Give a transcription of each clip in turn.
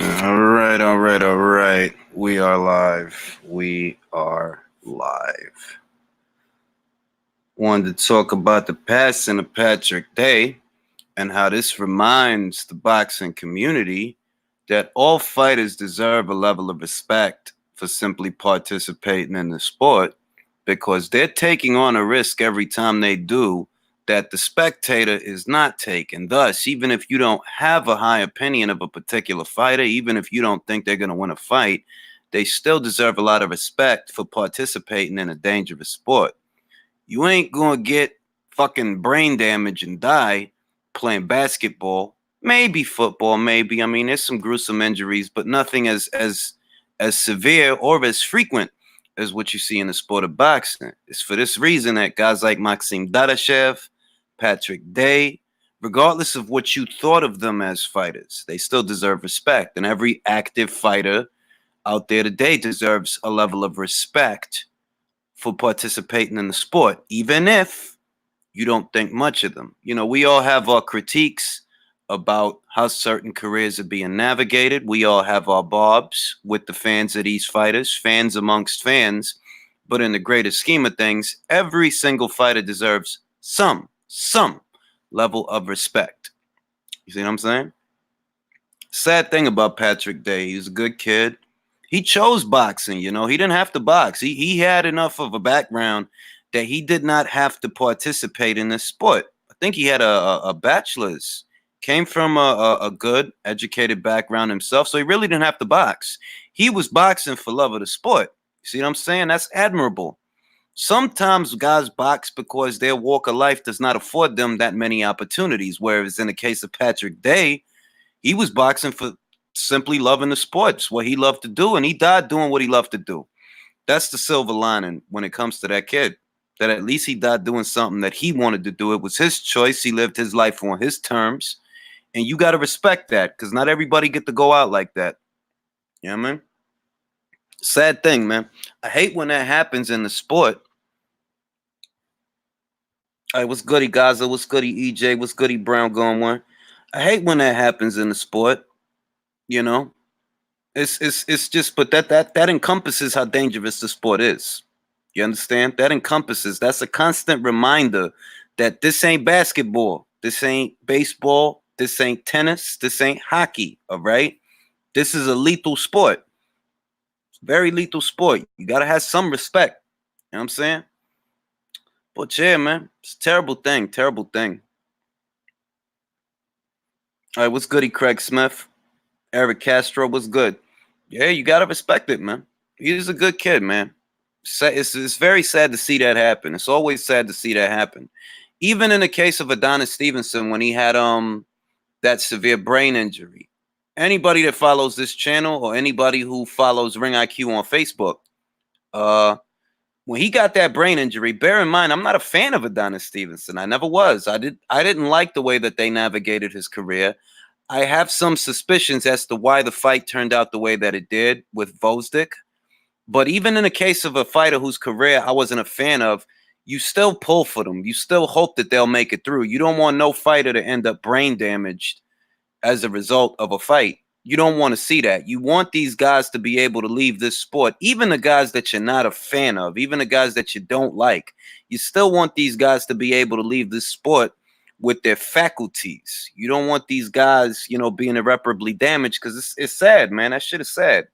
All right, all right, all right. We are live. We are live. Wanted to talk about the passing of Patrick Day and how this reminds the boxing community that all fighters deserve a level of respect for simply participating in the sport because they're taking on a risk every time they do that the spectator is not taking. Thus, even if you don't have a high opinion of a particular fighter, even if you don't think they're going to win a fight, they still deserve a lot of respect for participating in a dangerous sport. You ain't going to get fucking brain damage and die playing basketball, maybe football, maybe. I mean, there's some gruesome injuries, but nothing as severe or as frequent as what you see in the sport of boxing. It's for this reason that guys like Maxim Dadashev, Patrick Day, regardless of what you thought of them as fighters, they still deserve respect. And every active fighter out there today deserves a level of respect for participating in the sport, even if you don't think much of them. You know, we all have our critiques about how certain careers are being navigated. We all have our barbs with the fans of these fighters, fans amongst fans. But in the greater scheme of things, every single fighter deserves some level of respect. You see what I'm saying? Sad thing about Patrick Day, he's a good kid. He chose boxing, you know. He didn't have to box. He had enough of a background that he did not have to participate in this sport. I think he had a bachelor's, came from a good, educated background himself, so he really didn't have to box. He was boxing for love of the sport. You see what I'm saying? That's admirable. Sometimes guys box because their walk of life does not afford them that many opportunities, whereas in the case of Patrick Day, he was boxing for simply loving the sports, what he loved to do, and he died doing what he loved to do. That's the silver lining when it comes to that kid. That at least he died doing something that he wanted to do. It was his choice. He lived his life on his terms. And you got to respect that because not everybody get to go out like that. You know what I mean? Sad thing, man. I hate when that happens in the sport. Hey, what's goody, Gaza? What's goody, EJ? What's goody, Brown going one? I hate when that happens in the sport. You know, it's just, but that encompasses how dangerous the sport is. You understand? That encompasses. That's a constant reminder that this ain't basketball, this ain't baseball, this ain't tennis, this ain't hockey. All right, this is a lethal sport, very lethal sport. You gotta have some respect. You know what I'm saying? But yeah, man, it's a terrible thing, terrible thing. All right, what's goody, Craig Smith? Eric Castro, what's good? Yeah, you gotta respect it, man. He's a good kid, man. It's very sad to see that happen. It's always sad to see that happen. Even in the case of Adonis Stevenson, when he had that severe brain injury. Anybody that follows this channel or anybody who follows Ring IQ on Facebook, uh, when he got that brain injury, bear in mind, I'm not a fan of Adonis Stevenson. I never was. I didn't like the way that they navigated his career. I have some suspicions as to why the fight turned out the way that it did with Vosdick. But even in the case of a fighter whose career I wasn't a fan of, you still pull for them. You still hope that they'll make it through. You don't want no fighter to end up brain damaged as a result of a fight. You don't want to see that. You want these guys to be able to leave this sport, even the guys that you're not a fan of, even the guys that you don't like. You still want these guys to be able to leave this sport with their faculties. You don't want these guys, you know, being irreparably damaged because it's sad, man. That shit is sad.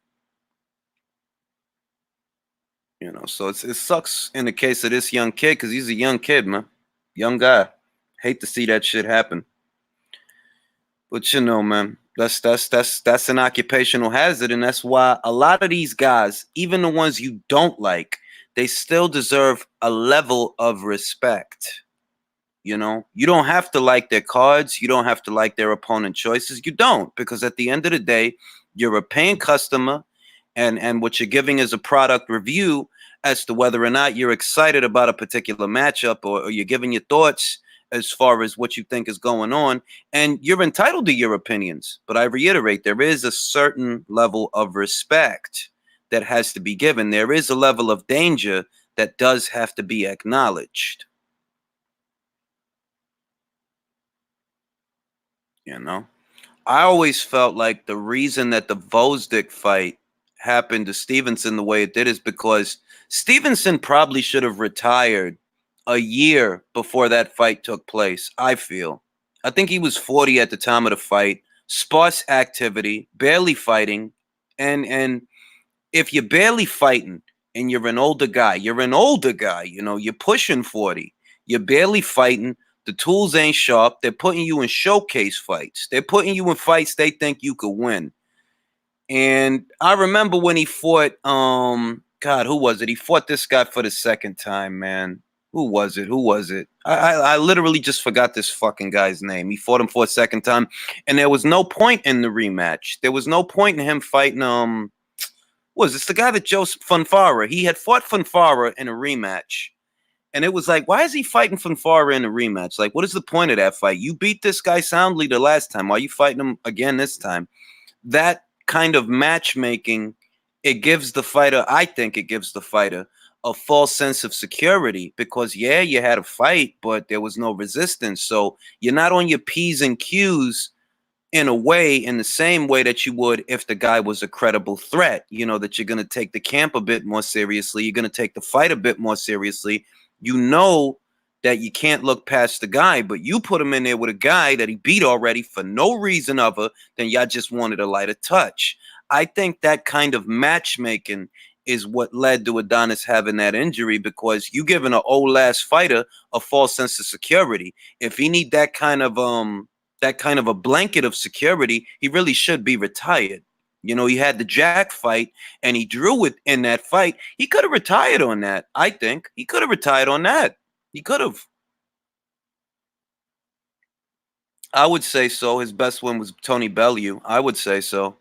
You know, so it sucks in the case of this young kid because he's a young kid, man. Young guy. Hate to see that shit happen. But you know, man, that's an occupational hazard, and that's why a lot of these guys, even the ones you don't like, they still deserve a level of respect. You know, you don't have to like their cards, you don't have to like their opponent choices. You don't, because at the end of the day, you're a paying customer, and what you're giving is a product review as to whether or not you're excited about a particular matchup, or you're giving your thoughts as far as what you think is going on, and you're entitled to your opinions. But I reiterate, there is a certain level of respect that has to be given. There is a level of danger that does have to be acknowledged. You know, I always felt like the reason that the Vosdick fight happened to Stevenson the way it did is because Stevenson probably should have retired a year before that fight took place. I feel. I think he was 40 at the time of the fight. Sparse activity, barely fighting, and if you're barely fighting and you're an older guy, you're pushing 40, you're barely fighting, the tools ain't sharp, they're putting you in showcase fights. They're putting you in fights they think you could win. And I remember when he fought God, who was it? He fought this guy for the second time, man. Who was it? Who was it? I literally just forgot this fucking guy's name. He fought him for a second time, and there was no point in the rematch. There was no point in him fighting was this the guy that Joseph Funfara? He had fought Funfara in a rematch. And it was like, why is he fighting Funfara in a rematch? Like, what is the point of that fight? You beat this guy soundly the last time. Why are you fighting him again this time? That kind of matchmaking, it gives the fighter, I think it gives the fighter a false sense of security because, yeah, you had a fight, but there was no resistance. So you're not on your P's and Q's in a way, in the same way that you would if the guy was a credible threat, that you're going to take the camp a bit more seriously. You're going to take the fight a bit more seriously. You know that you can't look past the guy, but you put him in there with a guy that he beat already for no reason other than y'all just wanted a lighter touch. I think that kind of matchmaking is what led to Adonis having that injury because you giving an old ass fighter a false sense of security. If he need that kind of a blanket of security, he really should be retired. He had the Jack fight and he drew it in that fight. He could have retired on that. I think he could have retired on that. He could have. I would say so. His best win was Tony Bellew. I would say so.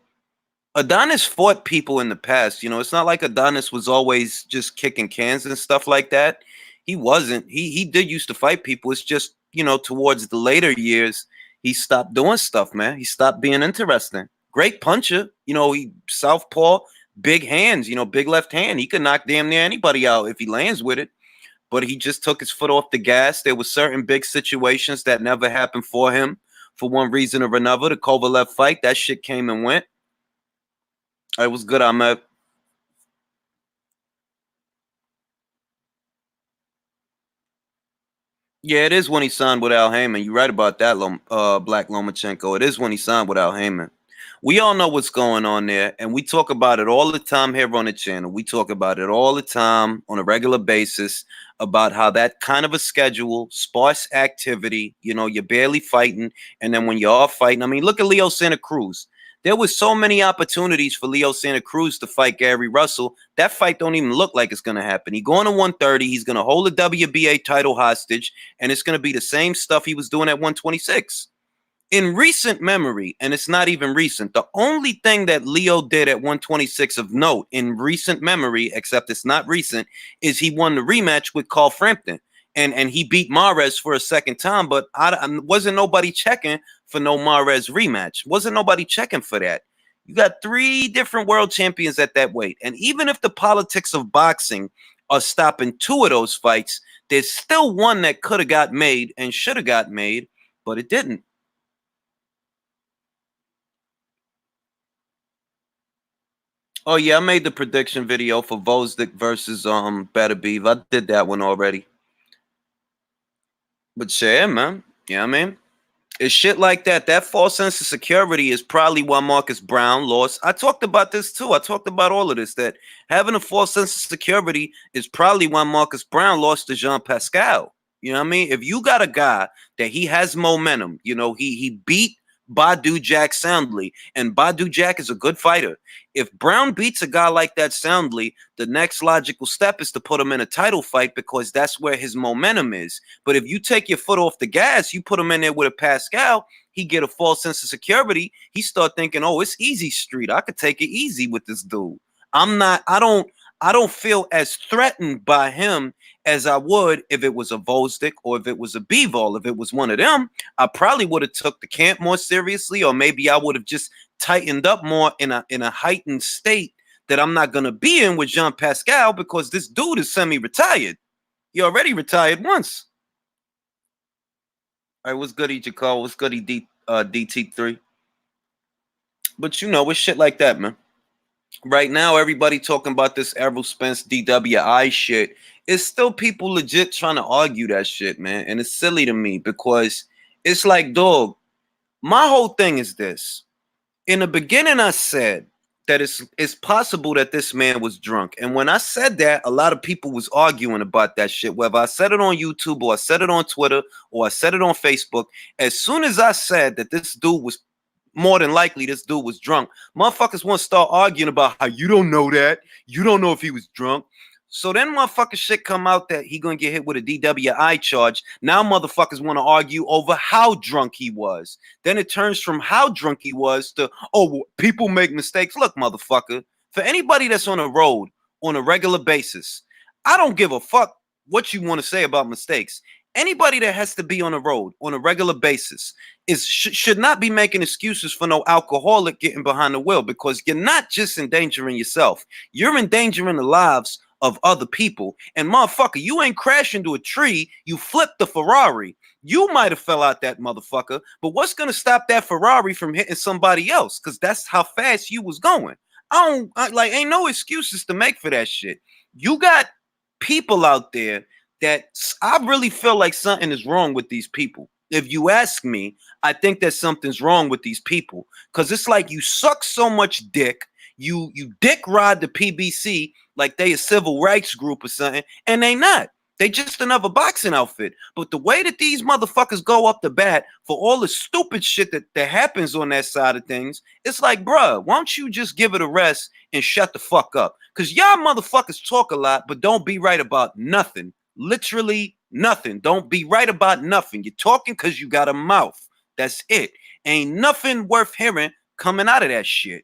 Adonis fought people in the past. It's not like Adonis was always just kicking cans and stuff like that. He wasn't. He did used to fight people. It's just, towards the later years, he stopped doing stuff, man. He stopped being interesting. Great puncher. He southpaw, big hands, big left hand. He could knock damn near anybody out if he lands with it. But he just took his foot off the gas. There were certain big situations that never happened for him for one reason or another. The Kovalev fight, that shit came and went. It was good, Ahmed. Yeah, it is when he signed with Al Heyman. You're right about that, Black Lomachenko. It is when he signed with Al Heyman. We all know what's going on there, and we talk about it all the time here on the channel. We talk about it all the time on a regular basis about how that kind of a schedule, sparse activity, you're barely fighting, and then when you are fighting, I mean, look at Leo Santa Cruz. There was so many opportunities for Leo Santa Cruz to fight Gary Russell. That fight don't even look like it's going to happen. He's going to 130. He's going to hold the WBA title hostage, and it's going to be the same stuff he was doing at 126. In recent memory, and it's not even recent, the only thing that Leo did at 126 of note in recent memory, except it's not recent, is he won the rematch with Carl Frampton. And he beat Mares for a second time, but I wasn't nobody checking for no Mares rematch. Wasn't nobody checking for that. You got 3 different world champions at that weight. And even if the politics of boxing are stopping 2 of those fights, there's still one that could have got made and should have got made, but it didn't. Oh yeah, I made the prediction video for Vosdick versus Better Beef. I did that one already. But yeah, man. Yeah, I mean, it's shit like that. That false sense of security is probably why Marcus Brown lost. I talked about this too. I talked about all of this. That having a false sense of security is probably why Marcus Brown lost to Jean Pascal. You know what I mean? If you got a guy that he has momentum, he beat Badu Jack soundly, and Badu Jack is a good fighter. If Brown beats a guy like that soundly, the next logical step is to put him in a title fight because that's where his momentum is. But if you take your foot off the gas, you put him in there with a Pascal, he get a false sense of security. He start thinking, oh, it's easy street. I could take it easy with this dude. I don't feel as threatened by him as I would if it was a Volstick or if it was a B-Vol. If it was one of them, I probably would have took the camp more seriously, or maybe I would have just tightened up more in a heightened state that I'm not gonna be in with Jean Pascal because this dude is semi-retired. He already retired once. All right, what's goody, Jakar? What's goody, DT3? But you know, it's shit like that, man. Right now, everybody talking about this Errol Spence DWI shit. It's still people legit trying to argue that shit, man. And it's silly to me because it's like, dog, my whole thing is this. In the beginning, I said that it's possible that this man was drunk. And when I said that, a lot of people was arguing about that shit. Whether I said it on YouTube or I said it on Twitter or I said it on Facebook, as soon as I said that this dude was more than likely this dude was drunk, motherfuckers want to start arguing about how you don't know that. You don't know if he was drunk. So then motherfucker shit come out that he gonna get hit with a DWI charge. Now motherfuckers want to argue over how drunk he was. Then it turns from how drunk he was to, oh, well, people make mistakes. Look, motherfucker, for anybody that's on the road on a regular basis, I don't give a fuck what you want to say about mistakes. Anybody that has to be on the road on a regular basis should not be making excuses for no alcoholic getting behind the wheel, because you're not just endangering yourself, you're endangering the lives of other people. And motherfucker, you ain't crashed into a tree, you flipped the Ferrari. You might have fell out that motherfucker, but what's gonna stop that Ferrari from hitting somebody else? Because that's how fast you was going. Ain't no excuses to make for that shit. You got people out there that I really feel like something is wrong with these people. If you ask me, I think that something's wrong with these people, because it's like you suck so much dick, you dick ride the PBC like they a civil rights group or something, and they not. They just another boxing outfit. But the way that these motherfuckers go up the bat for all the stupid shit that happens on that side of things, it's like, bruh, why don't you just give it a rest and shut the fuck up? Because y'all motherfuckers talk a lot, but don't be right about nothing. Literally nothing. Don't be right about nothing. You're talking because you got a mouth. That's it. Ain't nothing worth hearing coming out of that shit.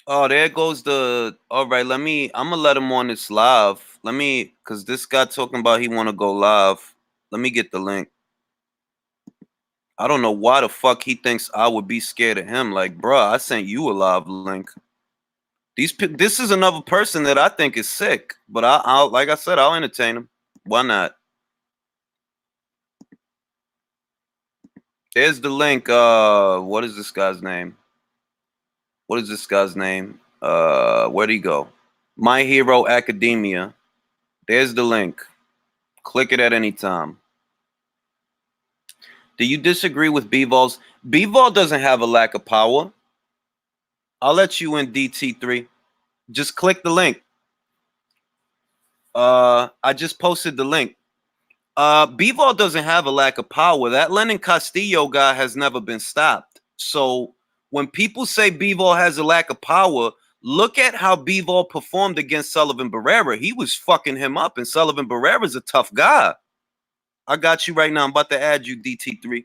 Oh, there goes the. All right, I'm gonna let him on this live. Because this guy talking about he want to go live. Let me get the link. I don't know why the fuck he thinks I would be scared of him. Like, bruh, I sent you a live link. This is another person that I think is sick, but I'll like I said, I'll entertain him. Why not? There's the link. What is this guy's name? Where'd he go? My Hero Academia. There's the link. Click it at any time. Do you disagree with Bvol's? Bvol doesn't have a lack of power. I'll let you in, DT3. Just click the link. I just posted the link. Bvol doesn't have a lack of power. That Lenin Castillo guy has never been stopped. So when people say Bvol has a lack of power, look at how Bvol performed against Sullivan Barrera. He was fucking him up, and Sullivan Barrera's a tough guy. I got you right now. I'm about to add you, DT3.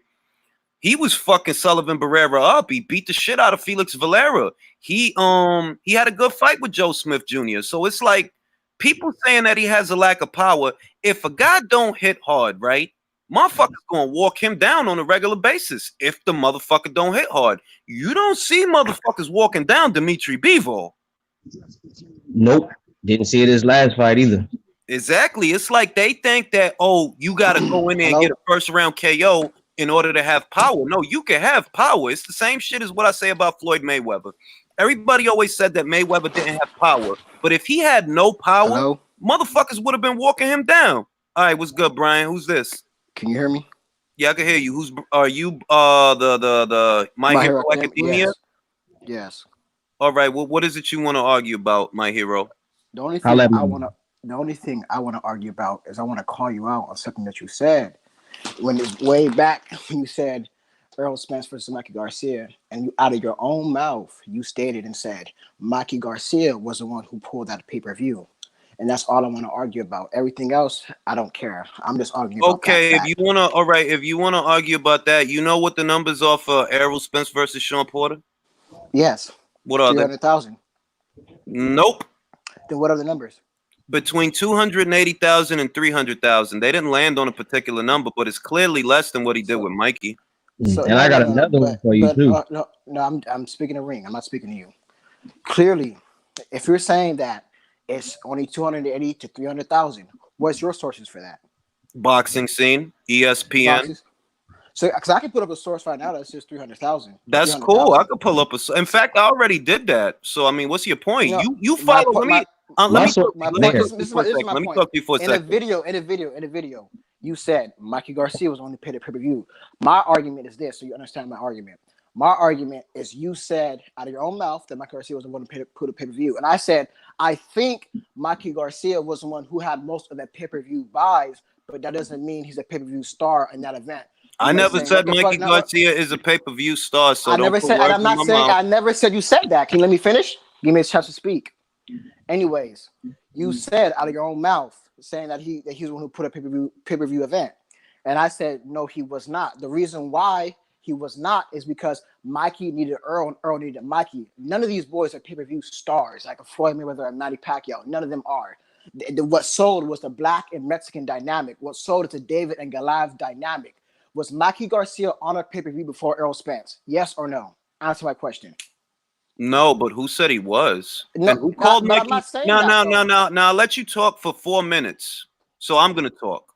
He was fucking Sullivan Barrera up. He beat the shit out of Felix Valera. He had a good fight with Joe Smith Jr. So it's like people saying that he has a lack of power. If a guy don't hit hard, right, motherfucker's gonna walk him down on a regular basis. If the motherfucker don't hit hard, you don't see motherfuckers walking down Dimitri Bivol. Nope, didn't see it his last fight either. Exactly. It's like they think that, oh, you gotta go in there and get a first round KO in order to have power. No, you can have power. It's the same shit as what I say about Floyd Mayweather. Everybody always said that Mayweather didn't have power, but if he had no power, motherfuckers would have been walking him down. All right, what's good, Brian? Who's this? Can you hear me? Yeah, I can hear you. Are you the My Hero Academia? Yes. All right. Well, what is it you want to argue about, My Hero? The only thing I want to argue about is I want to call you out on something that you said when way back when you said Errol Spence versus Mikey Garcia, and you out of your own mouth you stated and said Mikey Garcia was the one who pulled that pay-per-view. And that's all I want to argue about. Everything else, I don't care. I'm just arguing about that fact. If you wanna argue about that, you know what the numbers are for Errol Spence versus Sean Porter? Yes. What are they? 300,000. Nope. Then what are the numbers? Between 280,000 and 300,000. They didn't land on a particular number, but it's clearly less than what he did with Mikey. So, and I got another one for you too. No, I'm speaking to Ring. I'm not speaking to you. Clearly, if you're saying that it's only 280 to 300,000, what's your sources for that? Boxing Scene, ESPN. So, because I can put up a source right now that's just 300,000. That's cool. I could pull up in fact, I already did that. So I mean, what's your point? No, you follow. Let me talk my to you for a second. In a video, you said Mikey Garcia was on the pay-per-view. My argument is this, so you understand my argument. My argument is you said out of your own mouth that Mikey Garcia was the one to put a pay-per-view, and I said I think Mikey Garcia was the one who had most of the pay-per-view buys, but that doesn't mean he's a pay-per-view star in that event. I never said Mikey Garcia is a pay-per-view star. So I never said, and I'm not saying I never said you said that. Can you let me finish? Give me a chance to speak. Anyways, you said out of your own mouth saying that he was the one who put a pay-per-view event, and I said no, he was not. The reason why he was not is because Mikey needed Earl and Earl needed Mikey. None of these boys are pay-per-view stars like a Floyd Mayweather or Manny Pacquiao. None of them are. What sold was the black and Mexican dynamic. What sold is the David and Goliath dynamic. Was Mikey Garcia on a pay-per-view before Errol Spence? Yes or no? Answer my question. No, but who said he was? No, and who called Mikey? I'm not saying no, that, no. I'll let you talk for 4 minutes. So I'm going to talk.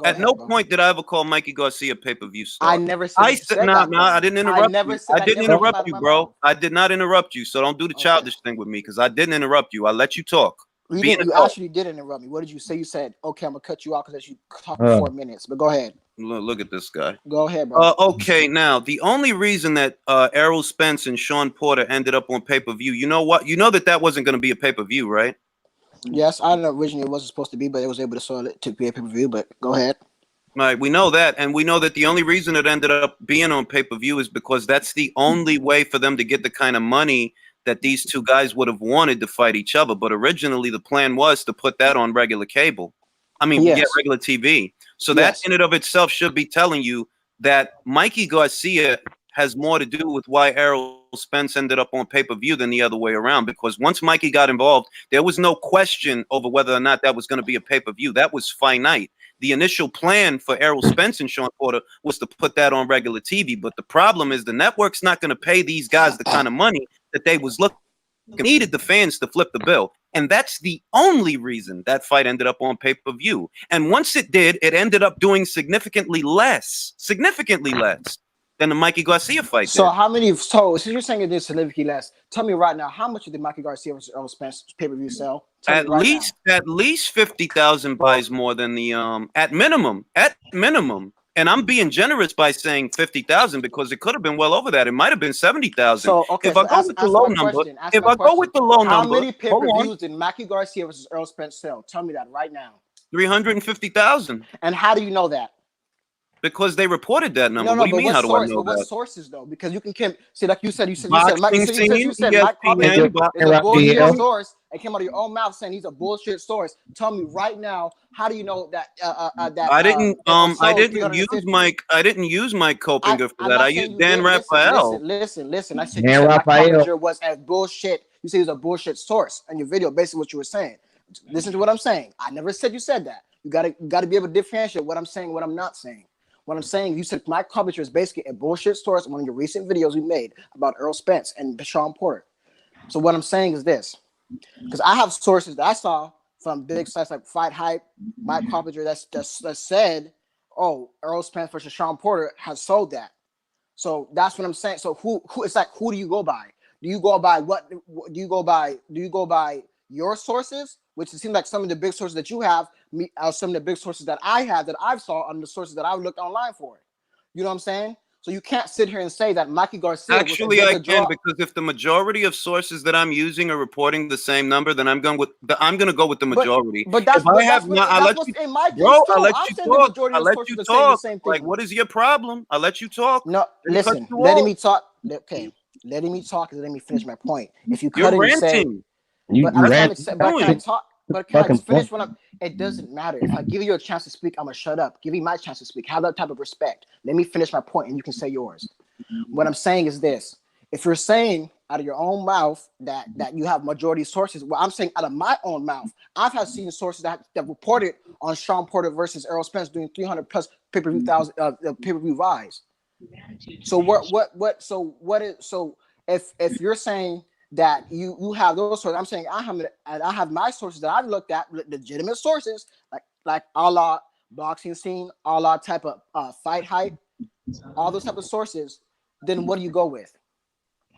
At no point did I ever call Mikey Garcia a pay-per-view star. I never said I didn't interrupt you. I didn't interrupt you, bro. I did not interrupt you. So don't do the childish thing with me because I didn't interrupt you. I let you talk. You actually did interrupt me. What did you say? You said, okay, I'm going to cut you off because you talked for 4 minutes. But go ahead. Look at this guy. Go ahead, bro. Okay, now, the only reason that Errol Spence and Sean Porter ended up on pay-per-view, you know what? You know that wasn't going to be a pay-per-view, right? Yes, I know originally it wasn't supposed to be, but it was able to sell it to be a pay-per-view, but go ahead. Right, we know that, and we know that the only reason it ended up being on pay-per-view is because that's the only way for them to get the kind of money that these two guys would have wanted to fight each other. But originally, the plan was to put that on regular cable. Regular TV. So that in and of itself should be telling you that Mikey Garcia has more to do with why Errol Spence ended up on pay-per-view than the other way around. Because once Mikey got involved, there was no question over whether or not that was going to be a pay-per-view. That was finite. The initial plan for Errol Spence and Sean Porter was to put that on regular TV. But the problem is the network's not going to pay these guys the kind of money that they was looking. Needed the fans to flip the bill. And that's the only reason that fight ended up on pay-per-view. And once it did, it ended up doing significantly less than the Mikey Garcia fight. So how many? So you're saying it did significantly less. Tell me right now, how much did Mikey Garcia versus Errol Spence pay-per-view sell? At least 50,000 buys more than the at minimum. And I'm being generous by saying 50,000 because it could have been well over that. It might have been 70,000. So if I go with the low number, how many pay-per-views did Mikey Garcia versus Errol Spence sell? Tell me that right now. 350,000. And how do you know that? Because they reported that number. What do you mean? How do I know that? What sources though? Because you can see, like you said, Mike is a bullshit source. It came out of your own mouth saying he's a bullshit source. Tell me right now, how do you know that? I didn't use Mike Copinger for that. I used Dan Raphael. Listen. I said Mike Copinger was a bullshit. You said he was a bullshit source in your video. Basically, what you were saying. Listen to what I'm saying. I never said you said that. You gotta be able to differentiate what I'm saying, what I'm not saying. What I'm saying, you said Mike Copinger is basically a bullshit source in one of your recent videos we made about Errol Spence and Sean Porter. So what I'm saying is this, because I have sources that I saw from big sites like Fight Hype, Mike Copinger that said, oh, Errol Spence versus Sean Porter has sold that. So that's what I'm saying. So who it's like, who do you go by? Do you go by what? Do you go by your sources, which it seems like some of the big sources that you have, some of the big sources that I have that I've saw on the sources that I've looked online for. You know what I'm saying? So you can't sit here and say that Mikey Garcia. Actually, I can, because if the majority of sources that I'm using are reporting the same number, then I'm going to go with the majority. But that's what's in my case, bro. I'll let you talk. I'll let you talk. Like, what is your problem? I'll let you talk. No, listen. Letting me talk. Okay, letting me talk is letting me finish my point. If you cut it and say, but can I just finish when it doesn't matter. If I give you a chance to speak, I'm gonna shut up. Give me my chance to speak. Have that type of respect. Let me finish my point and you can say yours. What I'm saying is this. If you're saying out of your own mouth that you have majority sources, well, I'm saying out of my own mouth, I've seen sources that reported on Sean Porter versus Errol Spence doing 300 plus pay-per-view buys. So if you're saying that you have those sources, I'm saying I have my sources that I've looked at, legitimate sources, like a la boxing scene, a la type of Fight Hype, all those type of sources, then what do you go with?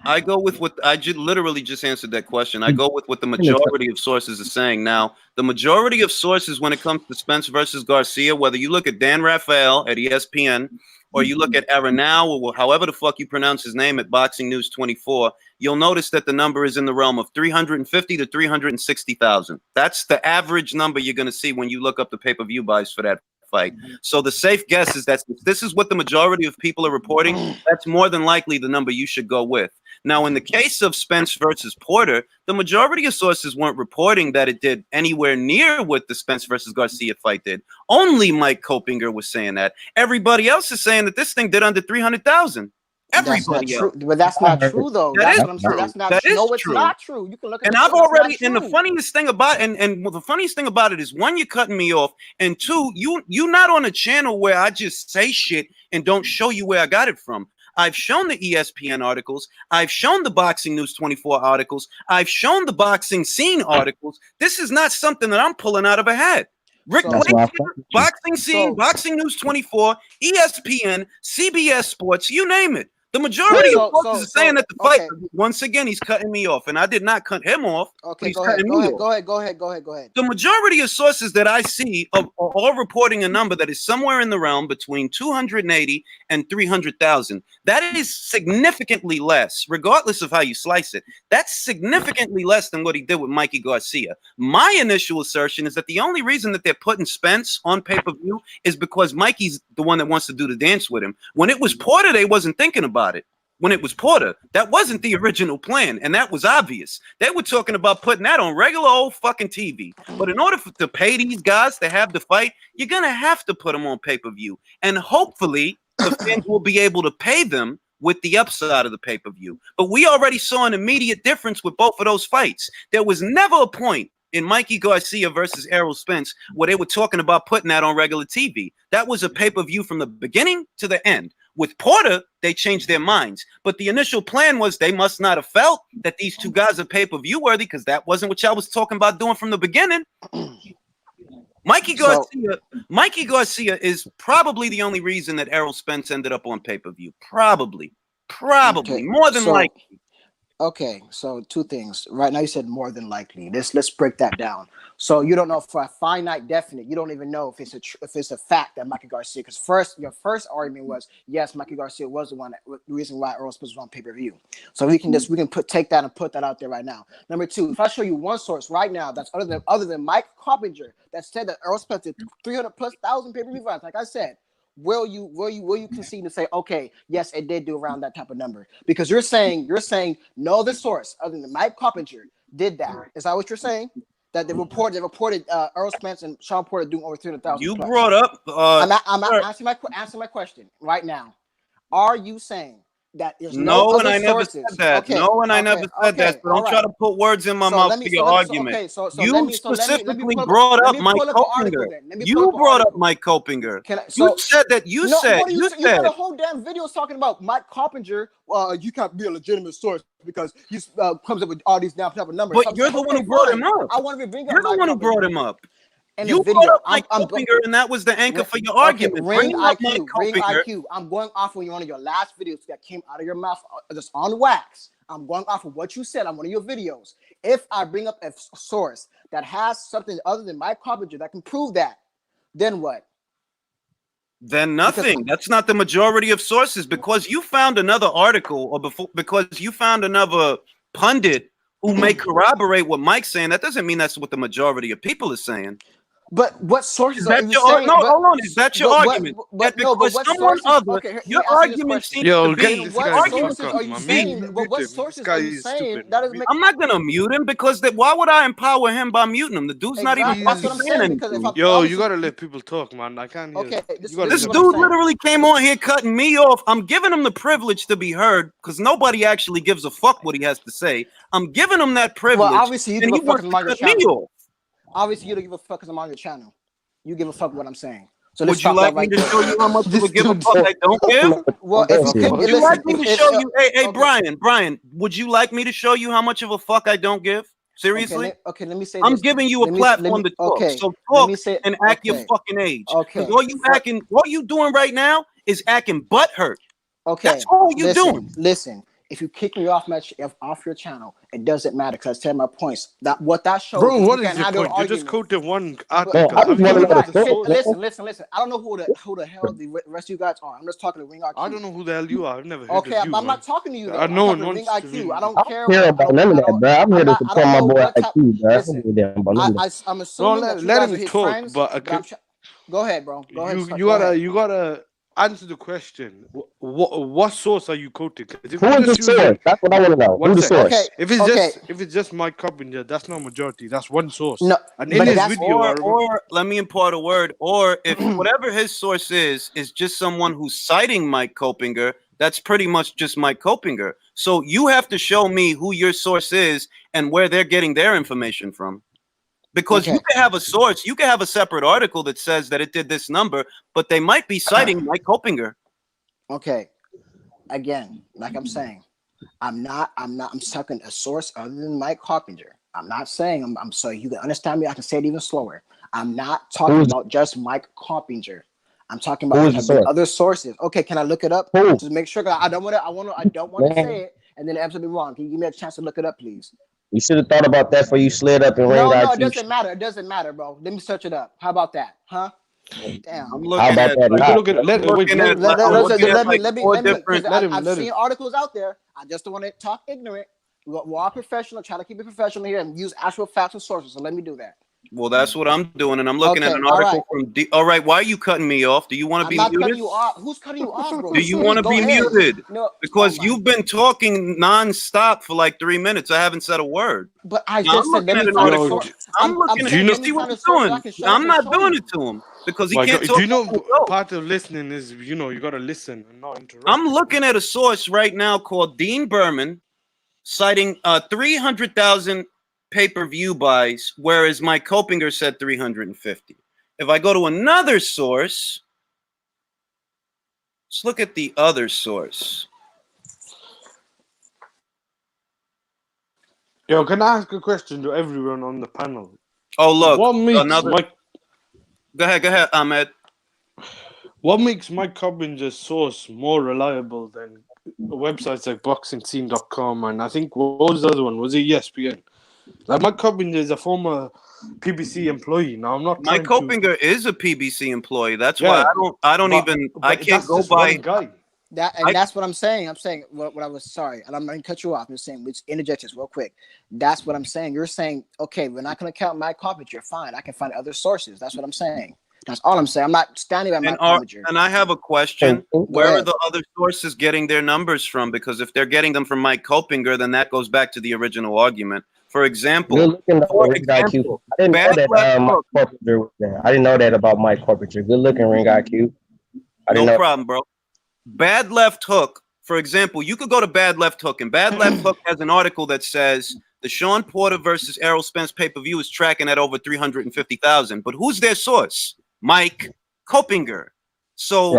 I go with what I literally just answered that question. I go with what the majority of sources are saying. Now, the majority of sources when it comes to Spence versus Garcia, whether you look at Dan Rafael at ESPN or you look at Arenal or however the fuck you pronounce his name at Boxing News 24, you'll notice that the number is in the realm of 350 to 360,000. That's the average number you're going to see when you look up the pay-per-view buys for that fight. So the safe guess is that this is what the majority of people are reporting. That's more than likely the number you should go with. Now, in the case of Spence versus Porter, the majority of sources weren't reporting that it did anywhere near what the Spence versus Garcia fight did. Only Mike Kopinger was saying that. Everybody else is saying that this thing did under 300,000. Everybody else. But that's not true, though. That's what I'm saying. That's not true. No, it's not true. You can look at and I've already, and the funniest thing about the funniest thing about it is, one, you're cutting me off, and two, you not on a channel where I just say shit and don't show you where I got it from. I've shown the ESPN articles. I've shown the Boxing News 24 articles. I've shown the Boxing Scene articles. This is not something that I'm pulling out of a hat. Rick Blank, Boxing Scene, Boxing News 24, ESPN, CBS Sports, you name it. The majority of folks are saying that the fight, once again, he's cutting me off, and I did not cut him off. Okay, go ahead. The majority of sources that I see are all reporting a number that is somewhere in the realm between 280 and 300,000. That is significantly less, regardless of how you slice it. That's significantly less than what he did with Mikey Garcia. My initial assertion is that the only reason that they're putting Spence on pay-per-view is because Mikey's the one that wants to do the dance with him. When it was Porter, they wasn't thinking about it. When it was Porter, that wasn't the original plan, and that was obvious. They were talking about putting that on regular old fucking TV. But in order to pay these guys to have the fight, you're gonna have to put them on pay-per-view, and hopefully the fans will be able to pay them with the upside of the pay-per-view. But we already saw an immediate difference with both of those fights. There was never a point in Mikey Garcia versus Errol Spence where they were talking about putting that on regular TV. That was a pay-per-view from the beginning to the end. With Porter, they changed their minds. But the initial plan was they must not have felt that these two guys are pay-per-view worthy, because that wasn't what y'all was talking about doing from the beginning. Mikey Garcia is probably the only reason that Errol Spence ended up on pay-per-view. Probably. Okay. More than likely. Okay, so two things. Right now you said more than likely. Let's break that down. So you don't know for a finite definite. You don't even know if it's a fact that Mikey Garcia. Because your first argument was yes, Mikey Garcia was the reason why Errol Spence was on pay-per-view. So we can take that and put that out there right now. Number two, if I show you one source right now that's other than Mike Coppinger that said that Errol Spence did 300,000+ pay-per-view fights, like I said, will you concede to say, okay, yes, it did do around that type of number? Because you're saying no other source other than Mike Coppinger did that. Is that what you're saying? That they reported Errol Spence and Sean Porter doing over 300,000. You brought up. I'm answering my question right now. Are you saying that there's no other I never sources? Said that. Okay. No, and I never said that. So don't try to put words in my mouth for your argument. You specifically brought up Mike Kopinger. You brought up Mike Kopinger. You said that. You said you had a whole damn video talking about Mike Coppinger. You can't be a legitimate source because he comes up with all these damn type of numbers. But you're the one who brought him up. I want to bring up. You're the one who brought him up. You brought up Mike Kopinger, and that was the anchor for your argument. Ring IQ. I'm going off of one of your last videos that came out of your mouth, just on wax. I'm going off of what you said on one of your videos. If I bring up a source that has something other than Mike Coppinger that can prove that, then what? Then nothing. That's not the majority of sources, because you found another article because you found another pundit who may corroborate what Mike's saying. That doesn't mean that's what the majority of people are saying. But what sources are you saying? No, hold on. Is that your argument? Your argument seems to be. What sources are you saying? I'm not going to mute him, because why would I empower him by muting him? The dude's not even fucking saying anything. Yo, you got to let people talk, man. I can't hear. This dude literally came on here cutting me off. I'm giving him the privilege to be heard, because nobody actually gives a fuck what he has to say. I'm giving him that privilege. Well, obviously, you give a fuck about your channel. Obviously, you don't give a fuck because I'm on your channel. You give a fuck what I'm saying. So would you like me to show you how much you would give a fuck I don't give? Well, if you would you like me to show you? Hey, Brian, would you like me to show you how much of a fuck I don't give? Seriously? Okay, let me say. I'm giving you a platform to talk. So talk and act your fucking age. Okay. All you doing right now is acting butthurt. Okay, That's all you're doing. Listen, if you kick me off off your channel, it doesn't matter because I tell my points. That shows. Bro, you what can't is your handle point? You just argument. quoted one No, article. I just want to know the source. Listen. I don't know who the hell the rest of you guys are. I'm just talking to Ring IQ. I don't know who the hell you are. I've never heard Okay, of you. I'm not talking to you. Though. I I'm know talking one to Ring wants to IQ. really- I don't I care. don't care about none of that, bro. I'm here to support my boy IQ, bro. Listen, I'm assuming that you let guys him are his talk, friends. but Go ahead, bro. Go ahead. You gotta answer the question. What source are you quoting? If Who is the source? That's what I want to know. Who the source? Okay. If it's just Mike Carpenter, that's not majority. That's one source. No, and but in his that's- video, or let me impart a word. Or if whatever his source is just someone who's citing Mike Copinger, that's pretty much just Mike Copinger. So you have to show me who your source is and where they're getting their information from. Because you can have a source, you can have a separate article that says that it did this number, but they might be citing Mike Copinger. Okay. Again, like I'm saying, I'm sucking a source other than Mike Carpenter. I'm not saying I'm so you can understand me. I can say it even slower. I'm not talking about just Mike Carpenter. I'm talking about other sources. Okay, can I look it up to make sure? I don't want to say it, and then absolutely wrong. Can you give me a chance to look it up, please? You should have thought about that before you slid up and ring IQ. No, it doesn't matter. It doesn't matter, bro. Let me search it up. How about that? Huh? Damn. I'm looking at I've seen articles out there. I just don't want to talk ignorant. We're all professional. Try to keep it professional here and use actual facts and sources. So let me do that. Well, that's what I'm doing, and I'm looking at an article from all right, why are you cutting me off? Do you want to be muted? Cutting you off. Who's cutting you off, bro? Do you want to be muted? No, because you've been talking nonstop for like 3 minutes. I haven't said a word. But I just said, let me find a source. I'm looking at him. See what he's doing. I'm not doing it to him because he can't talk. Do you know part of listening is, you got to listen and not interrupt. I'm looking at a source right now called Dean Berman, citing 300,000 pay-per-view buys, whereas Mike Copinger said 350. If I go to another source, let's look at the other source. Yo, can I ask a question to everyone on the panel? Oh, look. What makes Go ahead, Ahmed. What makes Mike Coppinger's source more reliable than websites like boxingscene.com? And I think, what was the other one? Was it ESPN? Like, Mike Coppinger is a former PBC employee. Now, I'm not. Mike Coppinger is a PBC employee. That's why I can't go by. That's what I'm saying. I'm saying what I was sorry, and I'm going to cut you off. I'm just saying, let's interject this real quick. That's what I'm saying. You're saying, okay, we're not going to count Mike Coppinger. Fine, I can find other sources. That's what I'm saying. That's all I'm saying. I'm not standing by Mike Coppinger. And I have a question. Where are the other sources getting their numbers from? Because if they're getting them from Mike Coppinger, then that goes back to the original argument. For example, I didn't know that Mike Carpenter was there. I didn't know that about Mike Carpenter. Good looking, Ring IQ. No problem, bro. Bad Left Hook, for example, you could go to Bad Left Hook, and Bad Left Hook has an article that says the Sean Porter versus Errol Spence pay-per-view is tracking at over 350,000. But who's their source? Mike Coppinger. So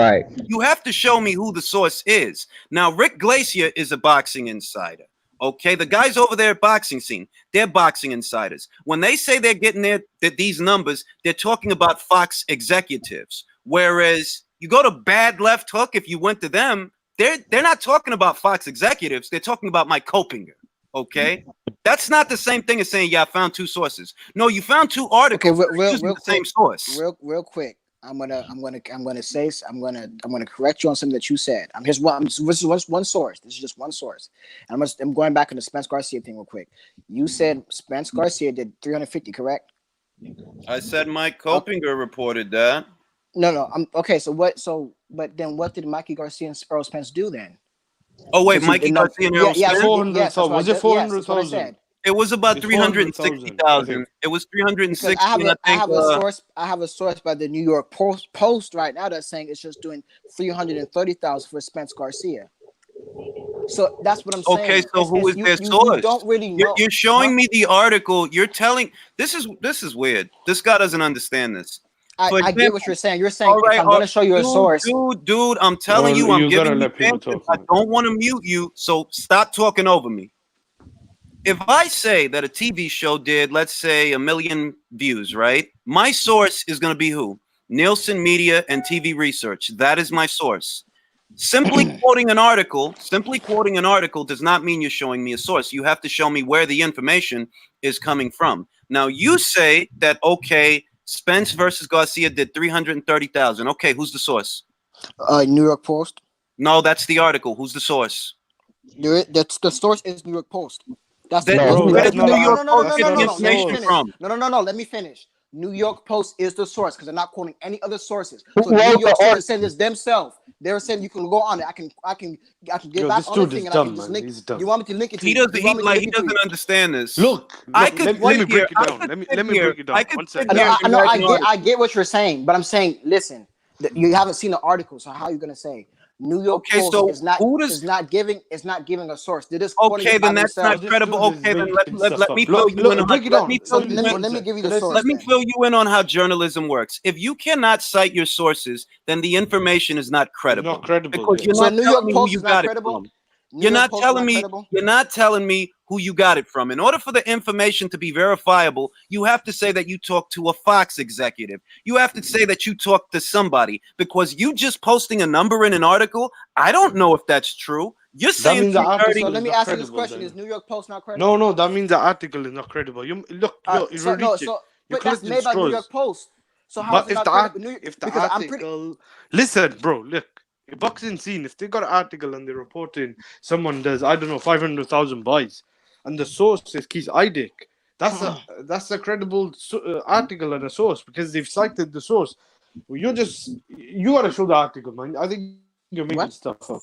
you have to show me who the source is. Now, Rick Glacier is a boxing insider. Okay, the guys over there at Boxing Scene, they're boxing insiders. When they say they're getting these numbers, they're talking about Fox executives. Whereas you go to Bad Left Hook, if you went to them, they're not talking about Fox executives. They're talking about Mike Coppinger. Okay, that's not the same thing as saying, yeah, I found two sources. No, you found two articles. Okay, real the same source. Real quick. I'm gonna correct you on something that you said. This is one source. This is just one source. And I'm going back on the Spence Garcia thing real quick. You said Spence Garcia did 350, correct? I said Mike Coppinger reported that. No. Okay. But then what did Mikey Garcia and Errol Spence do then? Oh wait, Mikey Garcia and Errol Spence. 400,000. Was it 400,000? It was about 360,000. It was 360. I have a source by the New York Post right now that's saying it's just doing 330,000 for Spence Garcia. So that's what I'm saying. Okay, so who is their source? You don't really know. You're showing me the article. You're telling this is weird. This guy doesn't understand this. I get what you're saying. You're saying I'm going to show you a source. Dude, I'm telling you, I'm giving you chances. I don't want to mute you, so stop talking over me. If I say that a TV show did, let's say, 1 million views, right? My source is going to be who? Nielsen Media and TV Research. That is my source. Simply quoting an article does not mean you're showing me a source. You have to show me where the information is coming from. Now, you say that, okay, Spence versus Garcia did 330,000. Okay, who's the source? New York Post. No, that's the article. Who's the source? That's the source is New York Post. That's Then the where did the New York no, Post get the information from? No. Let me finish. New York Post is the source because they're not quoting any other sources. Who So New wrote York the Post is saying this themselves. They're saying you can go on it. I can get back on the thing and I can just link. You want me to link it to He you? doesn't understand this. Look, let me break it down. Let me break it down. One second. I get what you're saying, but I'm saying, listen, you haven't seen the article, so how are you gonna say New York Post is not giving a source? Okay, then that's not credible. Okay, then let me fill you in. Let me give you the source. Let me fill you in on how journalism works. If you cannot cite your sources, then the information is not credible. Not credible. Because you're not telling me who you got it from. You're not telling me who you got it from. In order for the information to be verifiable, you have to say that you talked to a Fox executive. You have to say that you talked to somebody, because you just posting a number in an article, I don't know if that's true. You're saying so let me ask you this question: is New York Post not credible? No, that means the article is not credible. But that's made by New York Post. So how is it not credible? If the article, listen, bro, look. A boxing scene, if they got an article and they're reporting someone does, I don't know, 500,000 buys, and the source is Keith Idick, that's a credible article and a source because they've cited the source. Well, you gotta show the article, man. I think you're making stuff up.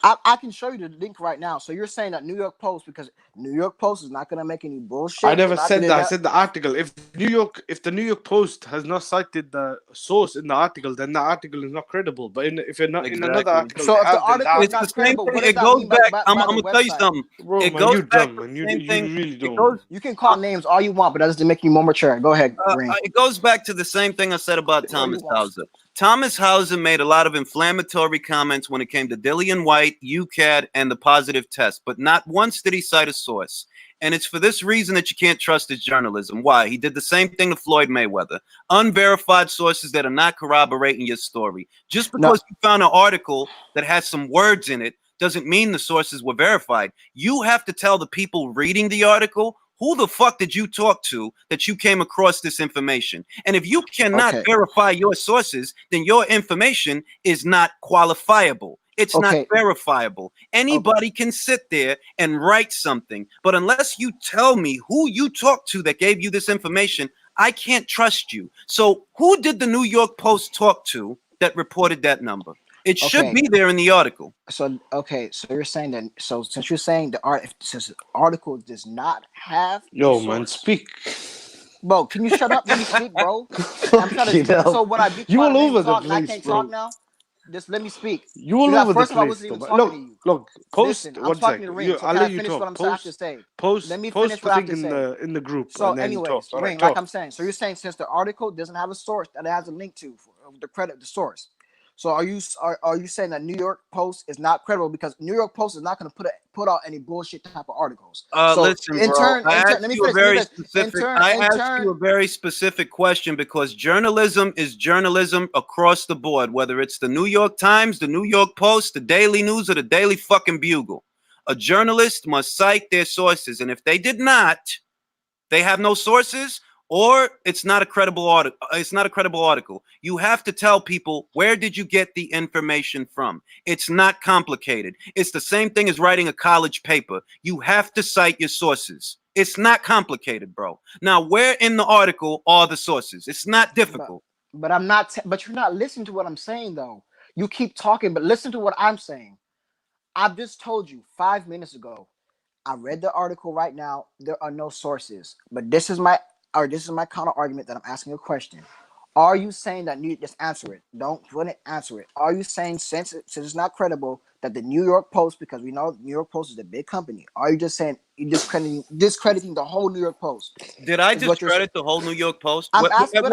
I can show you the link right now. So you're saying that New York Post, because New York Post is not going to make any bullshit. I never said that. I said the article. If the New York Post has not cited the source in the article, then the article is not credible. But if you're not in another article, so if the article is not credible, what does that mean by I'm gonna tell you something. Bro, it man, goes you're back dumb, man. to You the same thing. really don't. You can call names all you want, but that doesn't make you more mature. Go ahead, Green. It goes back to the same thing I said about Thomas Hauser. Thomas Hauser made a lot of inflammatory comments when it came to Dillian White, UCAD, and the positive test, but not once did he cite a source. And it's for this reason that you can't trust his journalism. Why? He did the same thing to Floyd Mayweather. Unverified sources that are not corroborating your story. Just because you found an article that has some words in it doesn't mean the sources were verified. You have to tell the people reading the article, who the fuck did you talk to that you came across this information? And if you cannot verify your sources, then your information is not qualifiable. It's not verifiable. Anybody can sit there and write something, but unless you tell me who you talked to that gave you this information, I can't trust you. So who did the New York Post talk to that reported that number? It should be there in the article. So you're saying that. So since you're saying since the article does not have, man, speak. Bro, can you shut up? Let me speak, bro. I'm trying to. So when I be you all over talk, the place, I can't bro. talk now. Just let me speak. You all over the place. I wasn't even talking to you. Look. Post. Listen, I'm talking to Ring. So I'll let you talk. What I'm saying to say. Let me finish what I have to say in the group. So, anyways, Ring, like I'm saying. So you're saying since the article doesn't have a source that it has a link to for the source. So are you saying that New York Post is not credible because New York Post is not going to put out any bullshit type of articles? Listen, bro. I asked you a very specific question because journalism is journalism across the board, whether it's the New York Times, the New York Post, the Daily News, or the Daily fucking Bugle. A journalist must cite their sources, and if they did not, they have no sources. Or it's not a credible article. It's not a credible article. You have to tell people, where did you get the information from? It's not complicated. It's the same thing as writing a college paper. You have to cite your sources. It's not complicated, bro. Now, where in the article are the sources? It's not difficult. But I'm not. But you're not listening to what I'm saying, though. You keep talking, but listen to what I'm saying. I've just told you 5 minutes ago. I read the article right now. There are no sources. But this is my counter argument that I'm asking a question. Are you saying that just answer it? Don't answer it. Are you saying since it's not credible that the New York Post, because we know New York Post is a big company, are you just saying you're discrediting the whole New York Post? Did I discredit the whole New York Post? I'm asking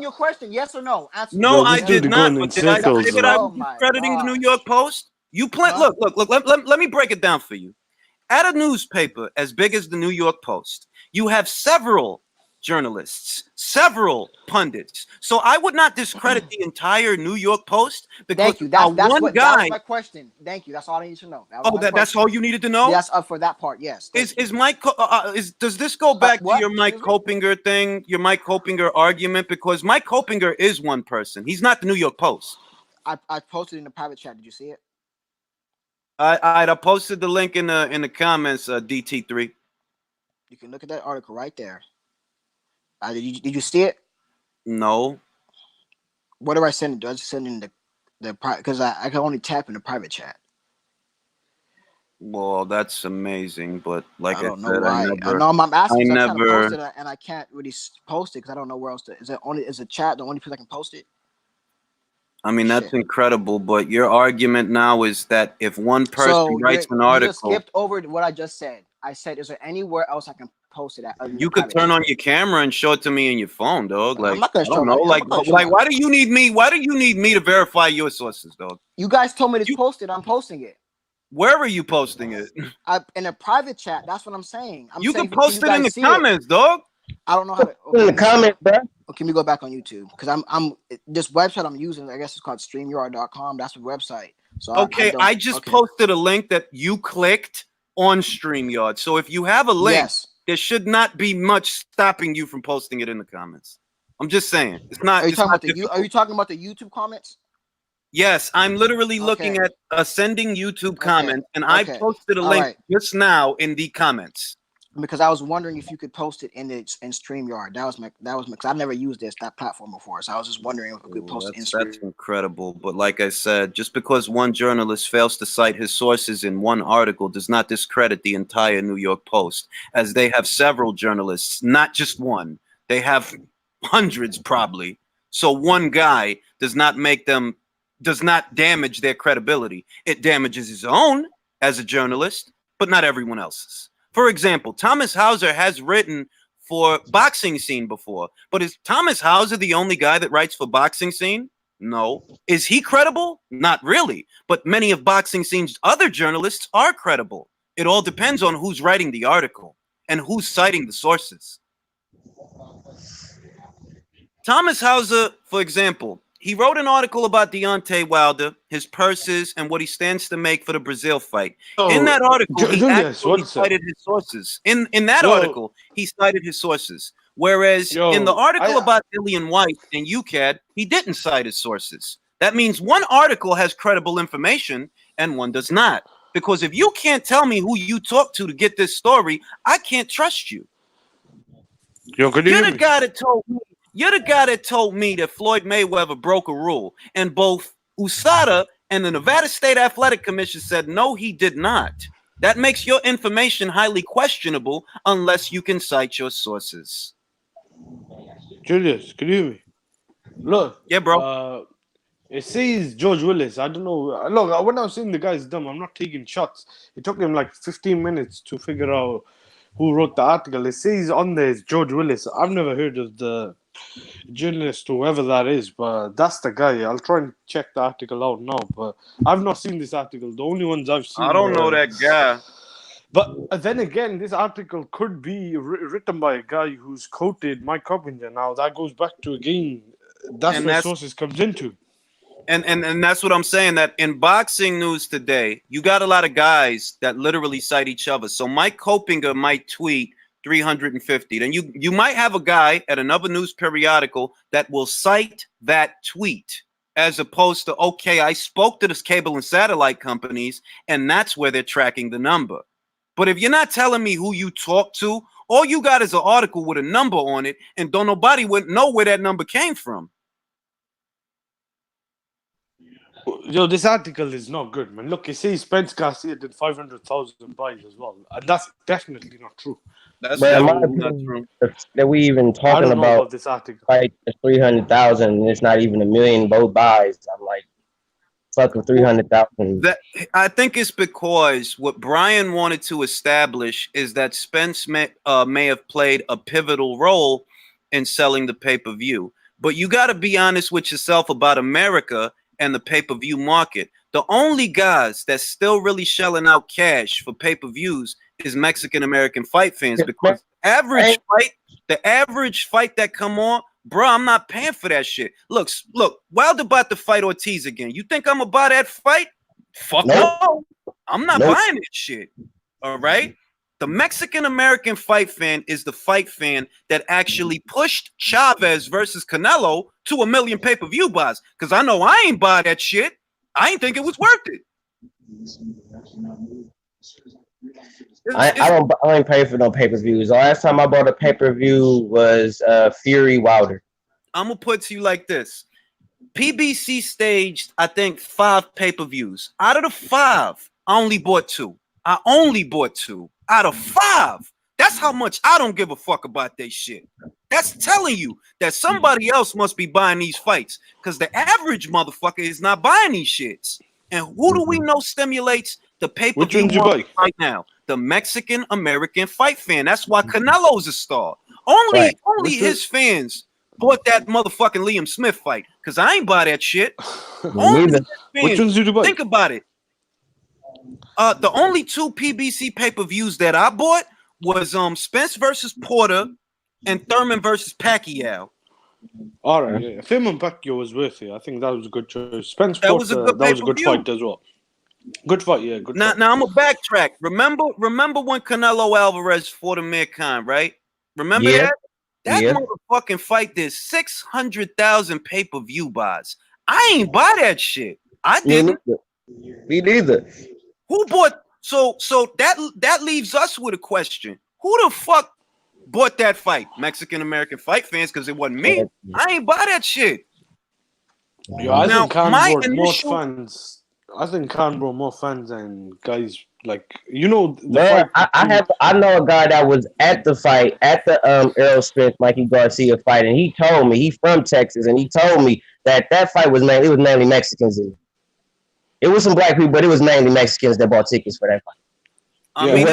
you a question. Yes or no? Answer no, I did not. But did I say that I was discrediting the New York Post? Look. Let me break it down for you. At a newspaper as big as the New York Post, you have several journalists, several pundits. So I would not discredit the entire New York Post because Thank you. That was guy. my question. Thank you. That's all I need to know. That's all you needed to know. That's up for that part. Yes. Is Mike? Does this go back to your Mike Copinger thing? Your Mike Copinger argument? Because Mike Copinger is one person. He's not the New York Post. I posted in the private chat. Did you see it? I posted the link in the comments. DT3. You can look at that article right there. Did you see it? No. What do I send it? Do I just send in the private? Because I can only tap in the private chat. Well, that's amazing, but like I don't know said, why. I'm asking. I'm trying to post it, and I can't really post it because I don't know where else to. Is a chat the only place I can post it? I mean, that's incredible, but your argument now is that if one person writes an article, you just skipped over what I just said. I said, is there anywhere else I can post it at? You could turn on your camera and show it to me in your phone, dog. Like, I'm not gonna I don't know, like, why do you need me? Why do you need me to verify your sources, dog? You guys told me to post it. I'm posting it. Where are you posting it? In a private chat. That's what I'm saying. You can post it in the comments, dog. I don't know how to. In the comments, bro. Can we go back on YouTube? Because I'm this website I'm using. I guess it's called StreamYard.com. That's the website. So I just posted a link that you clicked on StreamYard. So if you have a link, there should not be much stopping you from posting it in the comments. I'm just saying. It's not. Are you talking about the YouTube comments? Yes, I'm literally looking at ascending YouTube comments, and I posted a link just now in the comments. Because I was wondering if you could post it in StreamYard. That was because I've never used that platform before. So I was just wondering if we could post it in StreamYard. That's incredible. But like I said, just because one journalist fails to cite his sources in one article does not discredit the entire New York Post, as they have several journalists, not just one. They have hundreds probably. So one guy does not damage their credibility. It damages his own as a journalist, but not everyone else's. For example, Thomas Hauser has written for Boxing Scene before, but is Thomas Hauser the only guy that writes for Boxing Scene? No. Is he credible? Not really. But many of Boxing Scene's other journalists are credible. It all depends on who's writing the article and who's citing the sources. Thomas Hauser, for example, he wrote an article about Deontay Wilder, his purses, and what he stands to make for the Brazil fight. In that article, he actually cited his sources. In that article, he cited his sources. Whereas in the article about Dillian White and UCAD, he didn't cite his sources. That means one article has credible information and one does not. Because if you can't tell me who you talked to get this story, I can't trust you. You're the guy that told me. You're the guy that told me that Floyd Mayweather broke a rule, and both USADA and the Nevada State Athletic Commission said no, he did not. That makes your information highly questionable unless you can cite your sources. Julius, can you hear me? Look. Yeah, bro. It says George Willis. I don't know. Look, when I was saying the guy's dumb, I'm not taking shots. It took him like 15 minutes to figure out who wrote the article. It says on there is George Willis. I've never heard of the journalist, whoever that is, but that's the guy. I'll try and check the article out now, but I've not seen this article. The only ones I've seen. I don't know that guy. But then again, this article could be written by a guy who's quoted Mike Copinger. Now that goes back to again. That's where sources comes into. And that's what I'm saying, that in boxing news today, you got a lot of guys that literally cite each other. So Mike Copinger might tweet 350. Then you might have a guy at another news periodical that will cite that tweet as opposed to, okay, I spoke to this cable and satellite companies, and that's where they're tracking the number. But if you're not telling me who you talked to, all you got is an article with a number on it, and don't nobody would know where that number came from. Yo, this article is not good, man. Look, it says Spence Garcia did 500,000 buys as well. And that's definitely not true. That's definitely not true. That we even talking about this article. Like 300,000, it's not even $1 million both buys. I'm like, fuck with 300,000. I think it's because what Brian wanted to establish is that Spence may have played a pivotal role in selling the pay-per-view. But you got to be honest with yourself about America and the pay-per-view market. The only guys that's still really shelling out cash for pay-per-views is Mexican American fight fans, because average fight The average fight that come on, bro, I'm not paying for that shit. Look, Wilder about to fight Ortiz again. You think I'm gonna buy that fight? Fuck no. I'm not buying that shit. All right. The Mexican American fight fan is the fight fan that actually pushed Chavez versus Canelo to 1 million pay-per-view buys. Because I know I ain't buy that shit. I ain't think it was worth it. I don't pay for no pay-per-views. The last time I bought a pay-per-view was Fury Wilder. I'm gonna put to you like this. PBC staged, I think, 5 pay-per-views. Out of the 5, I only bought 2. I only bought 2 out of 5. That's how much I don't give a fuck about this shit. That's telling you that somebody else must be buying these fights, because the average motherfucker is not buying these shits. And who do we know stimulates the pay-per-view right now? The Mexican American fight fan. That's why Canelo's a star. Only his fans bought that motherfucking Liam Smith fight, because I ain't buy that shit. Only Which ones did you buy? Think about it. The only 2 PBC pay-per-views that I bought was Spence versus Porter and Thurman versus Pacquiao. All right, yeah. Thurman Pacquiao was worth it. I think that was a good choice. Spence that Porter, was a good that was a good fight as well. Good fight, yeah. Good. Now I'm gonna backtrack. Remember when Canelo Alvarez fought Amir Khan, right? Remember that? That motherfucking fight did 600,000 pay-per-view buys. I ain't buy that shit. I didn't. Me neither. Who bought? So that leaves us with a question. Who the fuck bought that fight? Mexican American fight fans, because it wasn't me. I ain't buy that shit. Yeah, I think Khan brought more fans. I think Khan brought more fans than guys like I know a guy that was at the fight at the Errol Spence Mikey Garcia fight, and he told me he's from Texas, and he told me that fight was mainly Mexicans in it. It was some black people, but it was mainly Mexicans that bought tickets for that fight. I mean,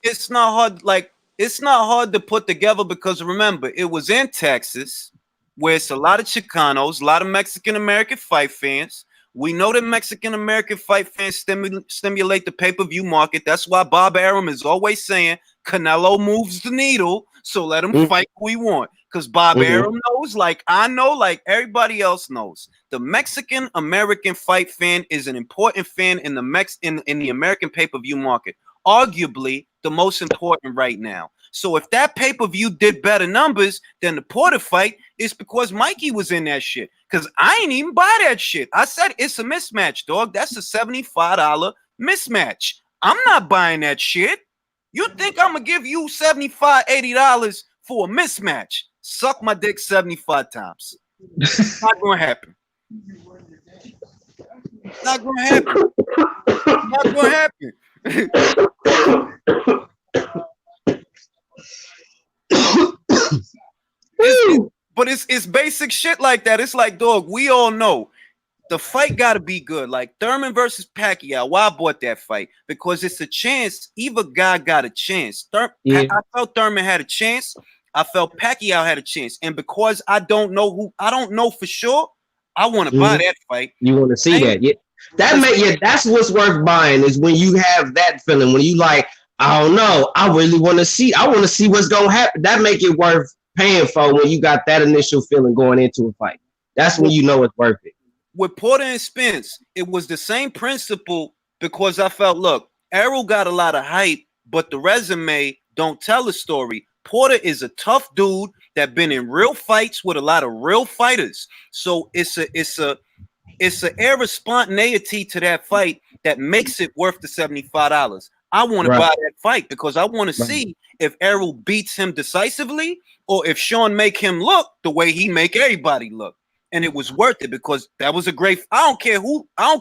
it's not hard. Like, it's not hard to put together, because remember, it was in Texas, where it's a lot of Chicanos, a lot of Mexican American fight fans. We know that Mexican American fight fans stimulate the pay-per-view market. That's why Bob Arum is always saying Canelo moves the needle, so let him fight who he want. Because Bob Arum knows, like I know, like everybody else knows, the Mexican American fight fan is an important fan in the in the American pay-per-view market. Arguably the most important right now. So if that pay-per-view did better numbers than the Porter fight, it's because Mikey was in that shit. Because I ain't even buy that shit. I said it's a mismatch, dog. That's a $75 mismatch. I'm not buying that shit. You think I'm going to give you $75, $80 for a mismatch? Suck my dick 75 times. It's not going to happen. It's not going to happen. It's not going to happen. But it's basic shit like that. It's like, dog, we all know the fight got to be good. Like Thurman versus Pacquiao. Why I bought that fight? Because it's a chance. Either guy got a chance. I felt Thurman had a chance. I felt Pacquiao had a chance. And because I don't know for sure, I want to buy that fight. You want to see that? Yeah. That's what's worth buying, is when you have that feeling, when you like, I don't know, I really want to see what's gonna happen. That make it worth paying for, when you got that initial feeling going into a fight. That's when you know it's worth it. With Porter and Spence, it was the same principle, because I felt, look, Errol got a lot of hype, but the resume don't tell a story. Porter is a tough dude that been in real fights with a lot of real fighters. So it's an air of spontaneity to that fight that makes it worth the $75. I want to buy that fight because I want to see if Errol beats him decisively, or if Sean make him look the way he make everybody look. And it was worth it, because that was a great. I don't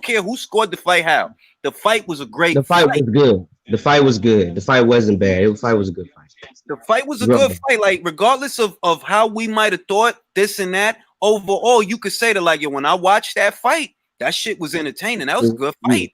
care who scored the fight. How the fight was a great. The fight was good. The fight was good. The fight wasn't bad. The fight was a good fight. The fight was a good fight. Like, regardless of how we might have thought this and that, overall, you could say that, like, yo, when I watched that fight, that shit was entertaining. That was a good fight.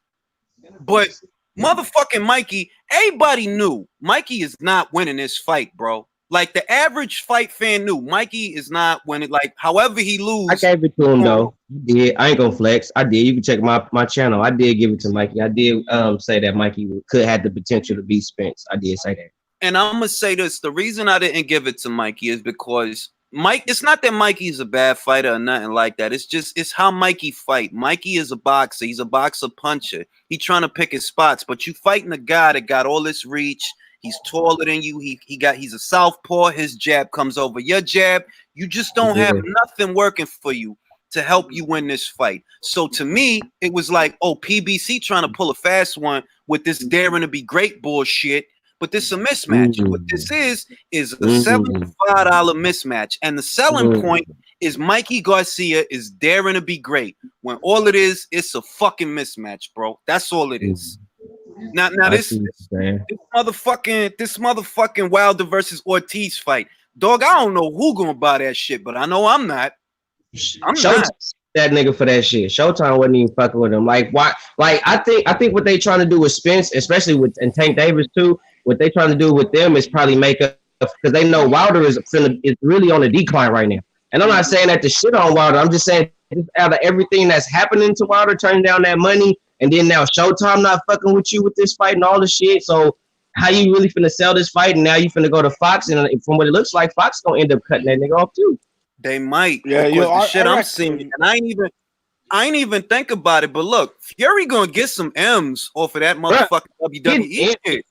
But motherfucking Mikey, everybody knew Mikey is not winning this fight, bro. Like, the average fight fan knew Mikey is not winning. Like, however he lose. I gave it to him, though. Yeah, I ain't gonna flex. I did. You can check my channel. I did give it to Mikey. I did say that Mikey could have the potential to beat Spence. I did say that. And I'm gonna say this: the reason I didn't give it to Mikey is because it's not that Mikey's a bad fighter or nothing like that. It's how Mikey fight. Mikey is a boxer. He's a boxer puncher. He trying to pick his spots, but you fighting a guy that got all this reach. He's taller than you. He's a southpaw. His jab comes over your jab. You just don't have nothing working for you to help you win this fight. So to me, it was like, oh, PBC trying to pull a fast one with this daring to be great bullshit. But this is a mismatch. What this is a $75 mismatch. And the selling point is Mikey Garcia is daring to be great. When all it is, it's a fucking mismatch, bro. That's all it is. Now this motherfucking Wilder versus Ortiz fight. Dog, I don't know who gonna buy that shit, but I know I'm not. I'm not. That nigga for that shit. Showtime wasn't even fucking with him. Like why? Like I think what they trying to do with Spence, especially with and Tank Davis too. What they trying to do with them is probably make up because they know Wilder is really on a decline right now. And I'm not saying that to shit on Wilder. I'm just saying out of everything that's happening to Wilder, turning down that money, and then now Showtime not fucking with you with this fight and all the shit. So how you really finna sell this fight? And now you finna go to Fox, and from what it looks like, Fox gonna end up cutting that nigga off too. They might. Yeah, the shit I'm seeing, and I ain't even think about it. But look, Fury gonna get some M's off of that motherfucking WWE shit.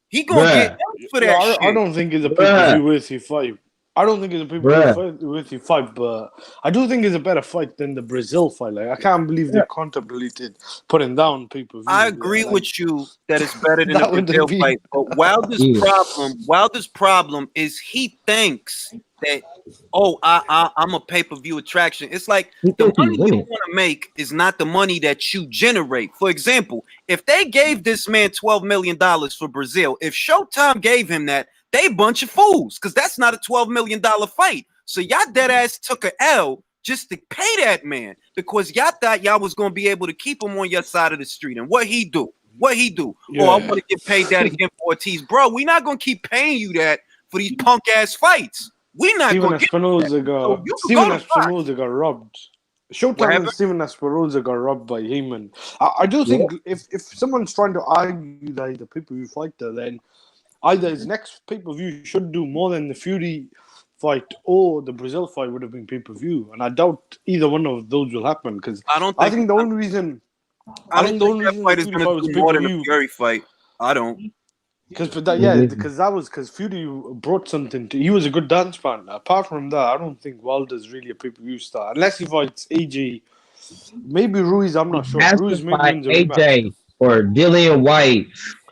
He gonna get M's for that shit. I don't think it's a pay-per-view worthy fight. I don't think it's a pay-per-view worthy fight, but I do think it's a better fight than the Brazil fight. Like I can't believe they contemplated putting down pay-per-view. I agree with you that it's better than the Brazil fight. But Wilder's problem is he thinks that I'm a pay-per-view attraction. It's like the money you want to make is not the money that you generate. For example, if they gave this man $12 million for Brazil, if Showtime gave him that, they bunch of fools because that's not a $12 million fight. So y'all dead ass took a L just to pay that man because y'all thought y'all was gonna be able to keep him on your side of the street. And what he do? Yeah. Oh, I want to get paid that again for Ortiz, bro. We not gonna keep paying you that for these punk ass fights. We not gonna get Espinoza got robbed. Showtime and Steven Esperanza got robbed by Heyman. I do think if someone's trying to argue that he's a pay-per-view fighter, then either his next pay-per-view should do more than the Fury fight or the Brazil fight would have been pay-per-view. And I doubt either one of those will happen because I think the only reason that fight is going to do more than the Fury fight. I don't. Because Fury brought something to. He was a good dance partner. Apart from that, I don't think Wilder's really a pay-per-view star unless he fights AJ. Maybe Ruiz. I'm not sure. Ruiz maybe wins a AJ or Dillian White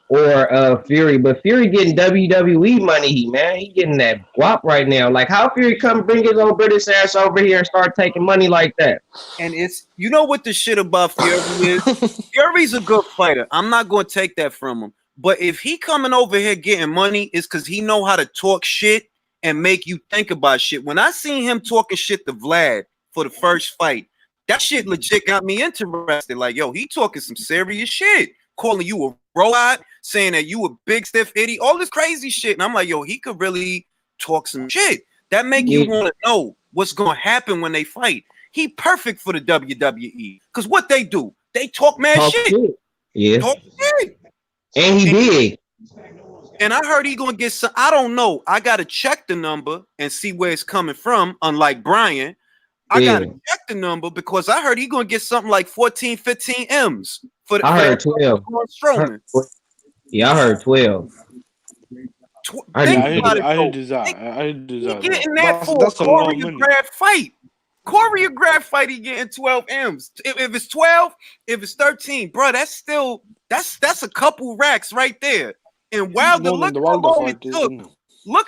or Fury, but Fury getting WWE money, man. He getting that guap right now. Like how Fury come bring his old British ass over here and start taking money like that. And it's what the shit about Fury is. Fury's a good fighter. I'm not going to take that from him. But if he coming over here getting money, it's because he know how to talk shit and make you think about shit. When I seen him talking shit to Vlad for the first fight, that shit legit got me interested. Like, yo, he talking some serious shit. Calling you a robot, saying that you a big stiff idiot, all this crazy shit. And I'm like, yo, he could really talk some shit. That make you want to know what's going to happen when they fight. He perfect for the WWE. Because what they do, they talk mad shit. Yeah. Talk shit. And he did. And I heard he gonna get some. I don't know. I gotta check the number and see where it's coming from. Unlike Brian, I gotta check the number because I heard he gonna get something like 14, 15 M's for the. I heard 12. Yeah, I heard 12. I heard that. Getting that for a choreographed fight. Choreographed fight, he getting 12 M's. If it's 12, if it's 13, bro, that's a couple racks right there. And Wilder, look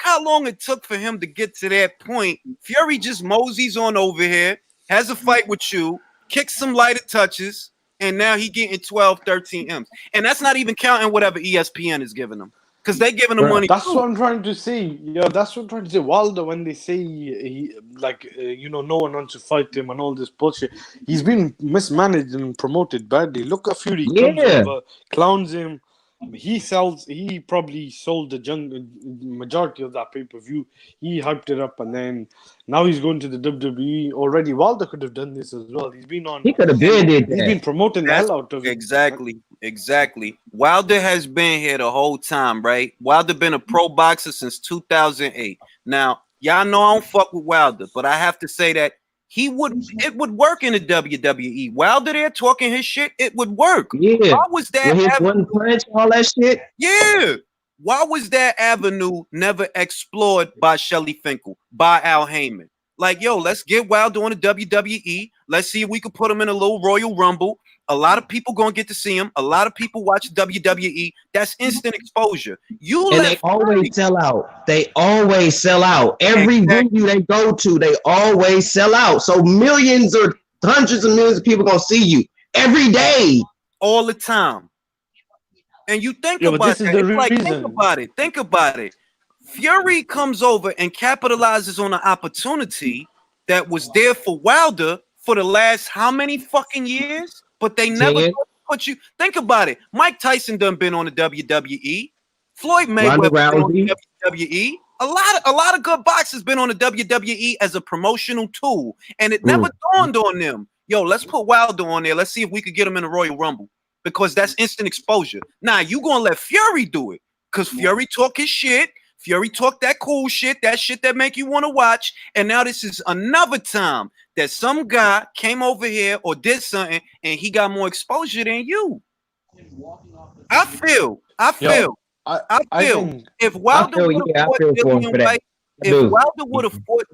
how long it took for him to get to that point. Fury just moseys on over here, has a fight with you, kicks some lighter touches, and now he getting 12, 13 M's. And that's not even counting whatever ESPN is giving him. Because they giving him money. That's what I'm trying to say. Yeah, that's what I'm trying to say. Wilder, when they say no one wants to fight him and all this bullshit, he's been mismanaged and promoted badly. Look at Fury, comes over, clowns him, He probably sold the majority of that pay-per-view. He hyped it up, and then now he's going to the WWE already. Wilder could have done this as well. He's been He could have been did he's been that. promoting the That's hell out of it. exactly. Wilder has been here the whole time, right? Wilder been a pro boxer since 2008. Now, y'all know I don't fuck with Wilder, but I have to say that it would work in the WWE. Wilder there talking his shit, it would work. Yeah. Why was that With his one punch, all that shit. Yeah. Why was that avenue never explored by Shelly Finkel, by Al Heyman? Like, yo, let's get Wilder on the WWE. Let's see if we could put him in a little Royal Rumble. A lot of people gonna get to see him. A lot of people watch WWE. That's instant exposure. And they always sell out. They always sell out. Every venue they go to, they always sell out. So millions or hundreds of millions of people gonna see you every day, all the time. And you think about it. Think about it. Fury comes over and capitalizes on an opportunity that was there for Wilder for the last how many fucking years? But they never put you. Think about it. Mike Tyson done been on the WWE. Floyd Mayweather been on the WWE. A lot of good boxers been on the WWE as a promotional tool, and it never dawned on them. Yo, let's put Wilder on there. Let's see if we could get him in the Royal Rumble, because that's instant exposure. Now you gonna let Fury do it because Fury talk his shit. Fury talk that cool shit, that shit that make you want to watch. And now this is another time that some guy came over here or did something and he got more exposure than you. I feel if Wilder would have fought Dillian White,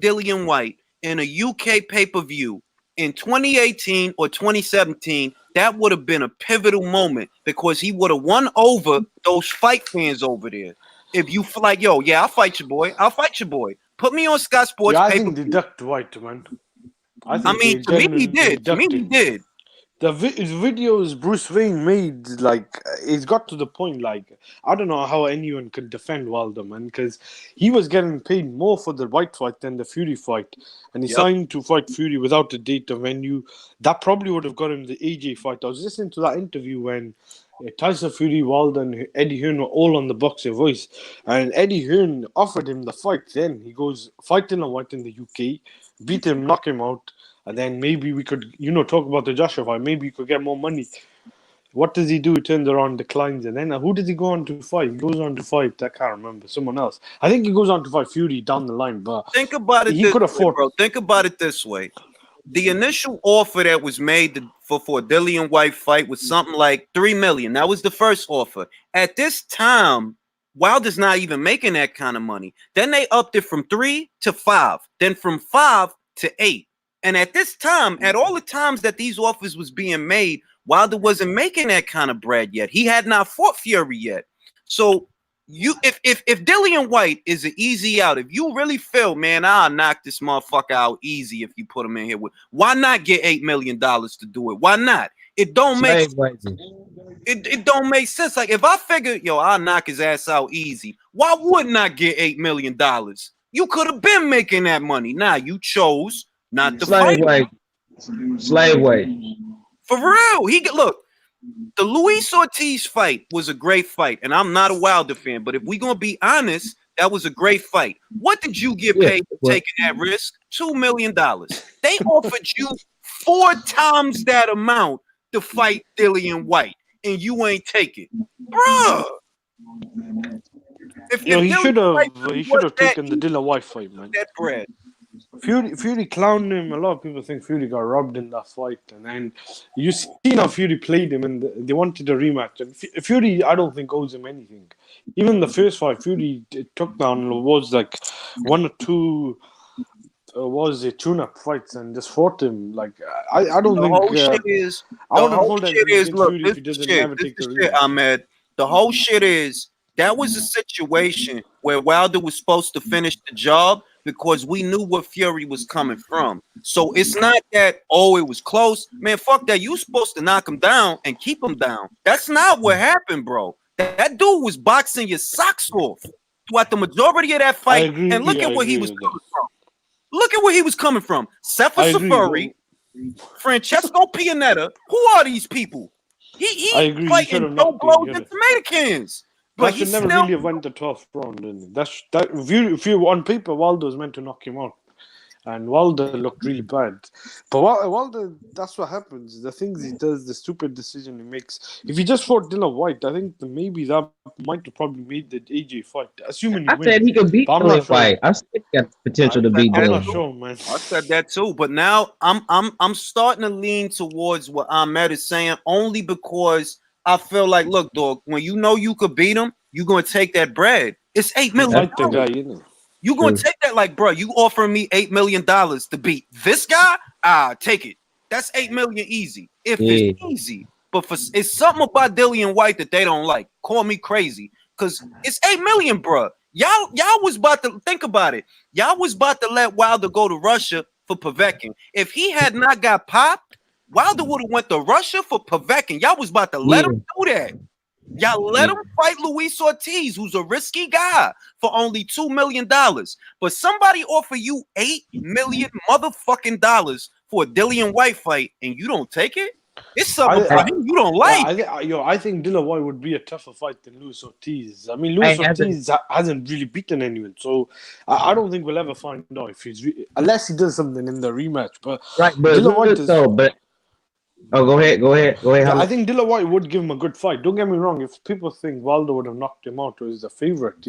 Dillian White in a UK pay-per-view in 2018 or 2017, that would have been a pivotal moment because he would have won over those fight fans over there. If you feel like, yo, yeah, I'll fight your boy. Put me on Sky Sports. Yeah, I think deduct White, man. I mean, to me, he did. The videos Bruce Wayne made, like, it's got to the point, like, I don't know how anyone could defend Wilder, man, because he was getting paid more for the White fight than the Fury fight. And he signed to fight Fury without a date of venue. That probably would have got him the AJ fight. I was listening to that interview when Tyson Fury, Wilder, and Eddie Hearn were all on the Boxer Voice. And Eddie Hearn offered him the fight then. He goes, fight Dillian White in the UK, beat him, knock him out. And then maybe we could, talk about the Joshua fight. Maybe you could get more money. What does he do? He turns around, declines. And then who does he go on to fight? He goes on to fight, I can't remember, someone else. I think he goes on to fight Fury down the line. But think about it bro. Think about it this way. The initial offer that was made for a Dillian White fight was something like $3 million. That was the first offer. At this time, Wilder's not even making that kind of money. Then they upped it from 3 to 5. Then from 5 to 8. And at this time, at all the times that these offers was being made, Wilder wasn't making that kind of bread yet. He had not fought Fury yet. So if Dillian White is an easy out, if you really feel, man, I'll knock this motherfucker out easy if you put him in here with, why not get $8 million to do it? Why not? It don't make sense. It don't make sense. Like if I figure, yo, I'll knock his ass out easy, why wouldn't I get $8 million? You could have been making that money. Nah, you chose not to fight. Slave way. For real. Look, the Luis Ortiz fight was a great fight, and I'm not a Wilder fan, but if we're gonna be honest, that was a great fight. What did you get paid for taking that risk? $2 million. They offered you 4 times that amount to fight Dillian White, and you ain't take it, bruh. He should have taken the Dillian White fight, man. That bread. Fury clowned him. A lot of people think Fury got robbed in that fight, and then you see how Fury played him, and they wanted a rematch. And Fury, I don't think owes him anything. Even the first fight, Fury took down was like 1 or 2 tune-up fights, and just fought him. Like I don't think. I wouldn't hold that against Fury if he doesn't ever take the rematch. Ahmed, the whole shit is that was a situation where Wilder was supposed to finish the job, because we knew what Fury was coming from. So it's not that, it was close. Man, fuck that. You supposed to knock him down and keep him down. That's not what happened, bro. That dude was boxing your socks off throughout the majority of that fight. And look at where he was coming from. Look at where he was coming from. Sefa Safari, Francesco Pianetta. Who are these people? I He agree. He should fighting have Joe knocked Blow him. and tomato cans. But That he should never still really have went the 12th round. And that if you on paper, Waldo's meant to knock him out. And Wilder looked really bad. But Wilder, that's what happens. The things he does, the stupid decision he makes. If he just fought Dillian White, I think that maybe that might have probably made the AJ fight, assuming he I wins. said he could beat But I'm not Dillian sure. White. I said he got potential to I beat said I'm that Dillian. not sure, man. I said that too, but now I'm starting to lean towards what Ahmed is saying, only because I feel like, look, dog, when you know you could beat him, you're gonna take that bread. It's $8 million. Fight the guy, you know. You gonna take that like, bro? You offering me $8 million to beat this guy? Take it. That's $8 million easy. If it's easy, but it's something about Dillian White that they don't like. Call me crazy, cause it's $8 million, bro. Y'all was about to think about it. Y'all was about to let Wilder go to Russia for Povetkin. If he had not got popped, Wilder would have went to Russia for Povetkin. Y'all was about to let him do that. Y'all let him fight Luis Ortiz, who's a risky guy, for only $2 million. But somebody offer you $8 million motherfucking dollars for a Dillian White fight, and you don't take it? It's something about him you don't like. I think Dillian White would be a tougher fight than Luis Ortiz. I mean, Luis Ortiz hasn't really beaten anyone, so I don't think we'll ever find out if he's unless he does something in the rematch. But Dillian White is. Go ahead. Yeah, I think Dillian White would give him a good fight. Don't get me wrong. If people think Wilder would have knocked him out or is a favorite,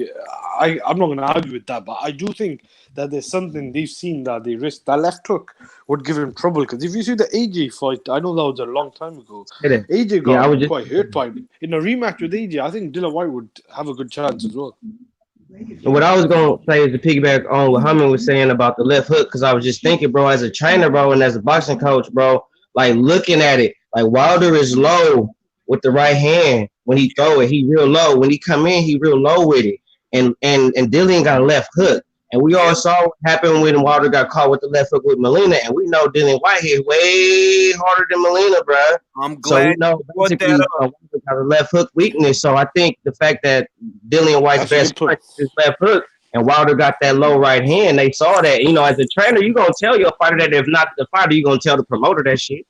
I'm not going to argue with that. But I do think that there's something they've seen that they risked. That left hook would give him trouble. Because if you see the AJ fight, I know that was a long time ago. AJ got quite hurt by it. In a rematch with AJ, I think Dillian White would have a good chance as well. And what I was going to say is to piggyback on what Hammond was saying about the left hook, because I was just thinking, bro, as a trainer, bro, and as a boxing coach, bro, like looking at it, like Wilder is low with the right hand. When he throw it, he real low. When he come in, he real low with it. And Dillian got a left hook. And we all saw what happened when Wilder got caught with the left hook with Molina. And we know Dillian White hit way harder than Molina, bro. I'm glad so we know basically Wilder got a left hook weakness. So I think the fact that Dillian White's best punch is left hook, and Wilder got that low right hand, they saw that. You know, as a trainer, you're going to tell your fighter that. If not the fighter, you're going to tell the promoter that shit.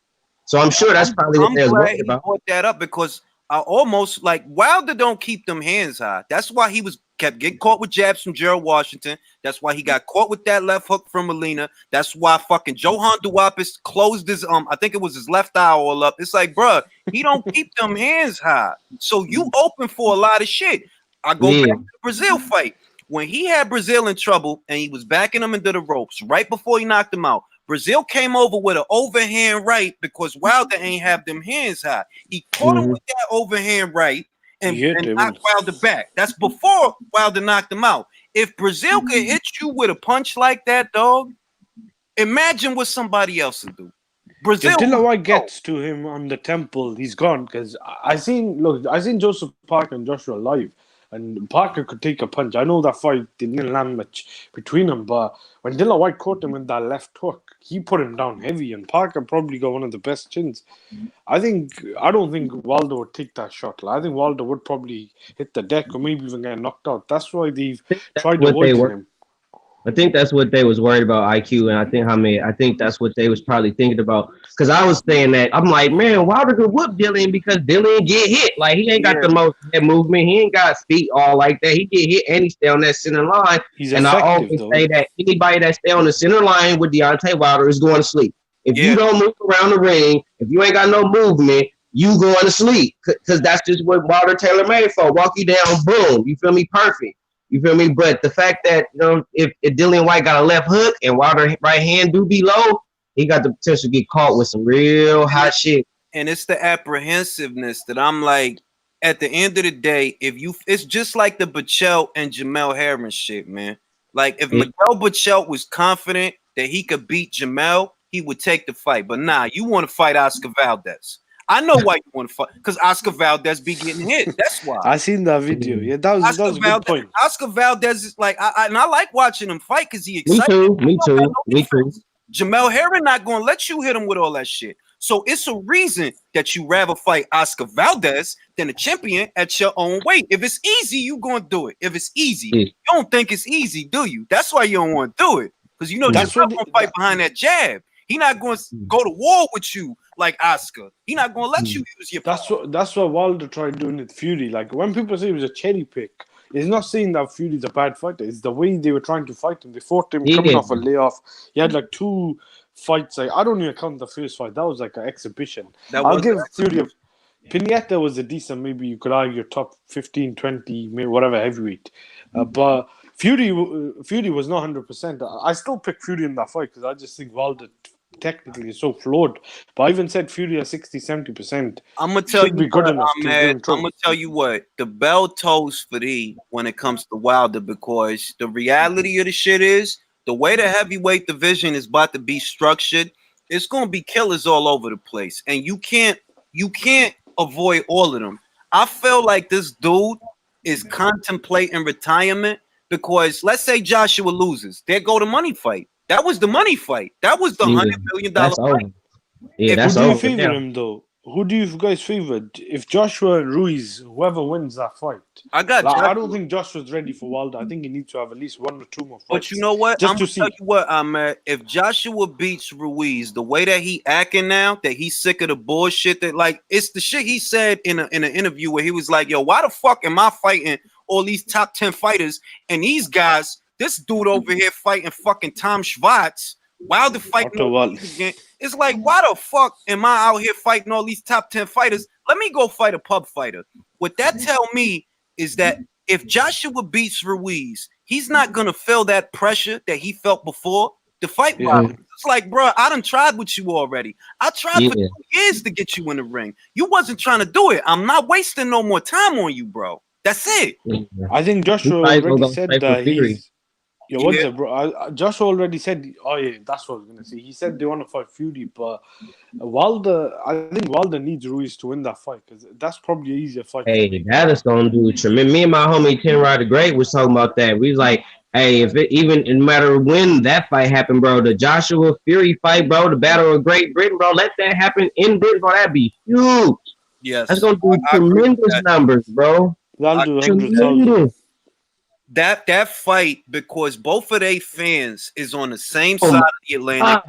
So I'm sure that's probably what they're worried about. Brought that up because I almost like Wilder don't keep them hands high. That's why he kept getting caught with jabs from Gerald Washington. That's why he got caught with that left hook from Molina. That's why fucking Johan Duapis closed his I think it was his left eye all up. It's like, bro, he don't keep them hands high. So you open for a lot of shit. I go back to the Brazil fight. When he had Brazil in trouble and he was backing him into the ropes right before he knocked him out, Brazil came over with an overhand right because Wilder ain't have them hands high. He caught him with that overhand right and knocked Wilder back. That's before Wilder knocked him out. If Brazil could hit you with a punch like that, dog, imagine what somebody else would do. Brazil. If Dillian White gets to him on the temple, he's gone. Because I seen Joseph Parker and Joshua live. And Parker could take a punch. I know that fight didn't land much between them, but when Dillian White caught him with that left hook, he put him down heavy, and Parker probably got one of the best chins. I don't think Wilder would take that shot. I think Wilder would probably hit the deck or maybe even get knocked out. That's why they've tried to avoid him. I think that's what they was worried about, IQ, and I think that's what they was probably thinking about. Because I was saying that I'm like, man, Wilder could whoop Dillian because Dillian get hit. Like he ain't got the most head movement. He ain't got feet all like that. He get hit and he stay on that center line. And I always say that anybody that stay on the center line with Deontay Wilder is going to sleep. If you don't move around the ring, if you ain't got no movement, you going to sleep. Because that's just what Wilder Taylor made for. Walk you down, boom. You feel me? Perfect. You feel me? But the fact that, you know, if Dillian White got a left hook and Wilder right hand do be low, he got the potential to get caught with some real hot shit. And it's the apprehensiveness that I'm like, at the end of the day, it's just like the Bachel and Jamel Herring shit, man. Like if Miguel Bachel was confident that he could beat Jamel, he would take the fight. But nah, you want to fight Oscar Valdez. I know why you want to fight, because Oscar Valdez be getting hit. That's why. I seen that video. Yeah, that was a good point. Oscar Valdez is like, I like watching him fight because he excited. Me too. Jamel Herring not going to let you hit him with all that shit. So it's a reason that you rather fight Oscar Valdez than a champion at your own weight. If it's easy, you going to do it. If it's easy, you don't think it's easy, do you? That's why you don't want to do it, because you know Jamel going to fight behind that jab. He not going to go to war with you like Oscar. He not gonna let you use your power. That's what Wilder tried doing with Fury. Like when people say it was a cherry pick, it's not saying that Fury's a bad fighter. It's the way they were trying to fight him. They fought him coming off a layoff. He had like 2 fights. Like I don't even count the first fight. That was like an exhibition. I'll give Fury a Pineda was a decent, maybe you could argue top 15, 20, maybe whatever heavyweight. But Fury was not 100%. I still pick Fury in that fight because I just think Wilder technically is so flawed. But I even said Fury at 60, 70%. I'm going to tell you what, I'm going to tell you what. The bell tolls for thee when it comes to Wilder because the reality of the shit is the way the heavyweight division is about to be structured, it's going to be killers all over the place. And you can't avoid all of them. I feel like this dude is contemplating retirement because let's say Joshua loses. There go the money fight. That was the money fight. That was the $100 million fight. Yeah, that's who do you favor him though? Who do you guys favor? If Joshua and Ruiz, whoever wins that fight, I don't think Joshua's ready for Wilder. I think he needs to have at least 1 or 2 more fights. But you know what? I'm gonna tell you what, if Joshua beats Ruiz, the way that he acting now, that he's sick of the bullshit, that like it's the shit he said in an interview where he was like, "Yo, why the fuck am I fighting all these top 10 fighters and these guys? This dude over here fighting fucking Tom Schwartz." Wilder fighting again. It's like, why the fuck am I out here fighting all these top 10 fighters? Let me go fight a pub fighter. What that tell me is that if Joshua beats Ruiz, he's not gonna feel that pressure that he felt before to fight Wilder. It's like, bro, I done tried with you already. I tried for 2 years to get you in the ring. You wasn't trying to do it. I'm not wasting no more time on you, bro. That's it. I think Joshua already said that he's... Yo, what's it, bro? Joshua already said, oh yeah, that's what I was going to say. He said they want to fight Fury, but I think Wilder needs Ruiz to win that fight because that's probably an easier fight. Hey, that is going to do tremendous. Me and my homie Tim Rod the Great was talking about that. We was like, hey, if it even no matter when that fight happened, bro, the Joshua Fury fight, bro, the Battle of Great Britain, bro, let that happen in Britain, bro. That'd be huge. Yes. That's going to do tremendous numbers, bro. That'll do 100,000. That fight, because both of their fans is on the same side of the Atlantic.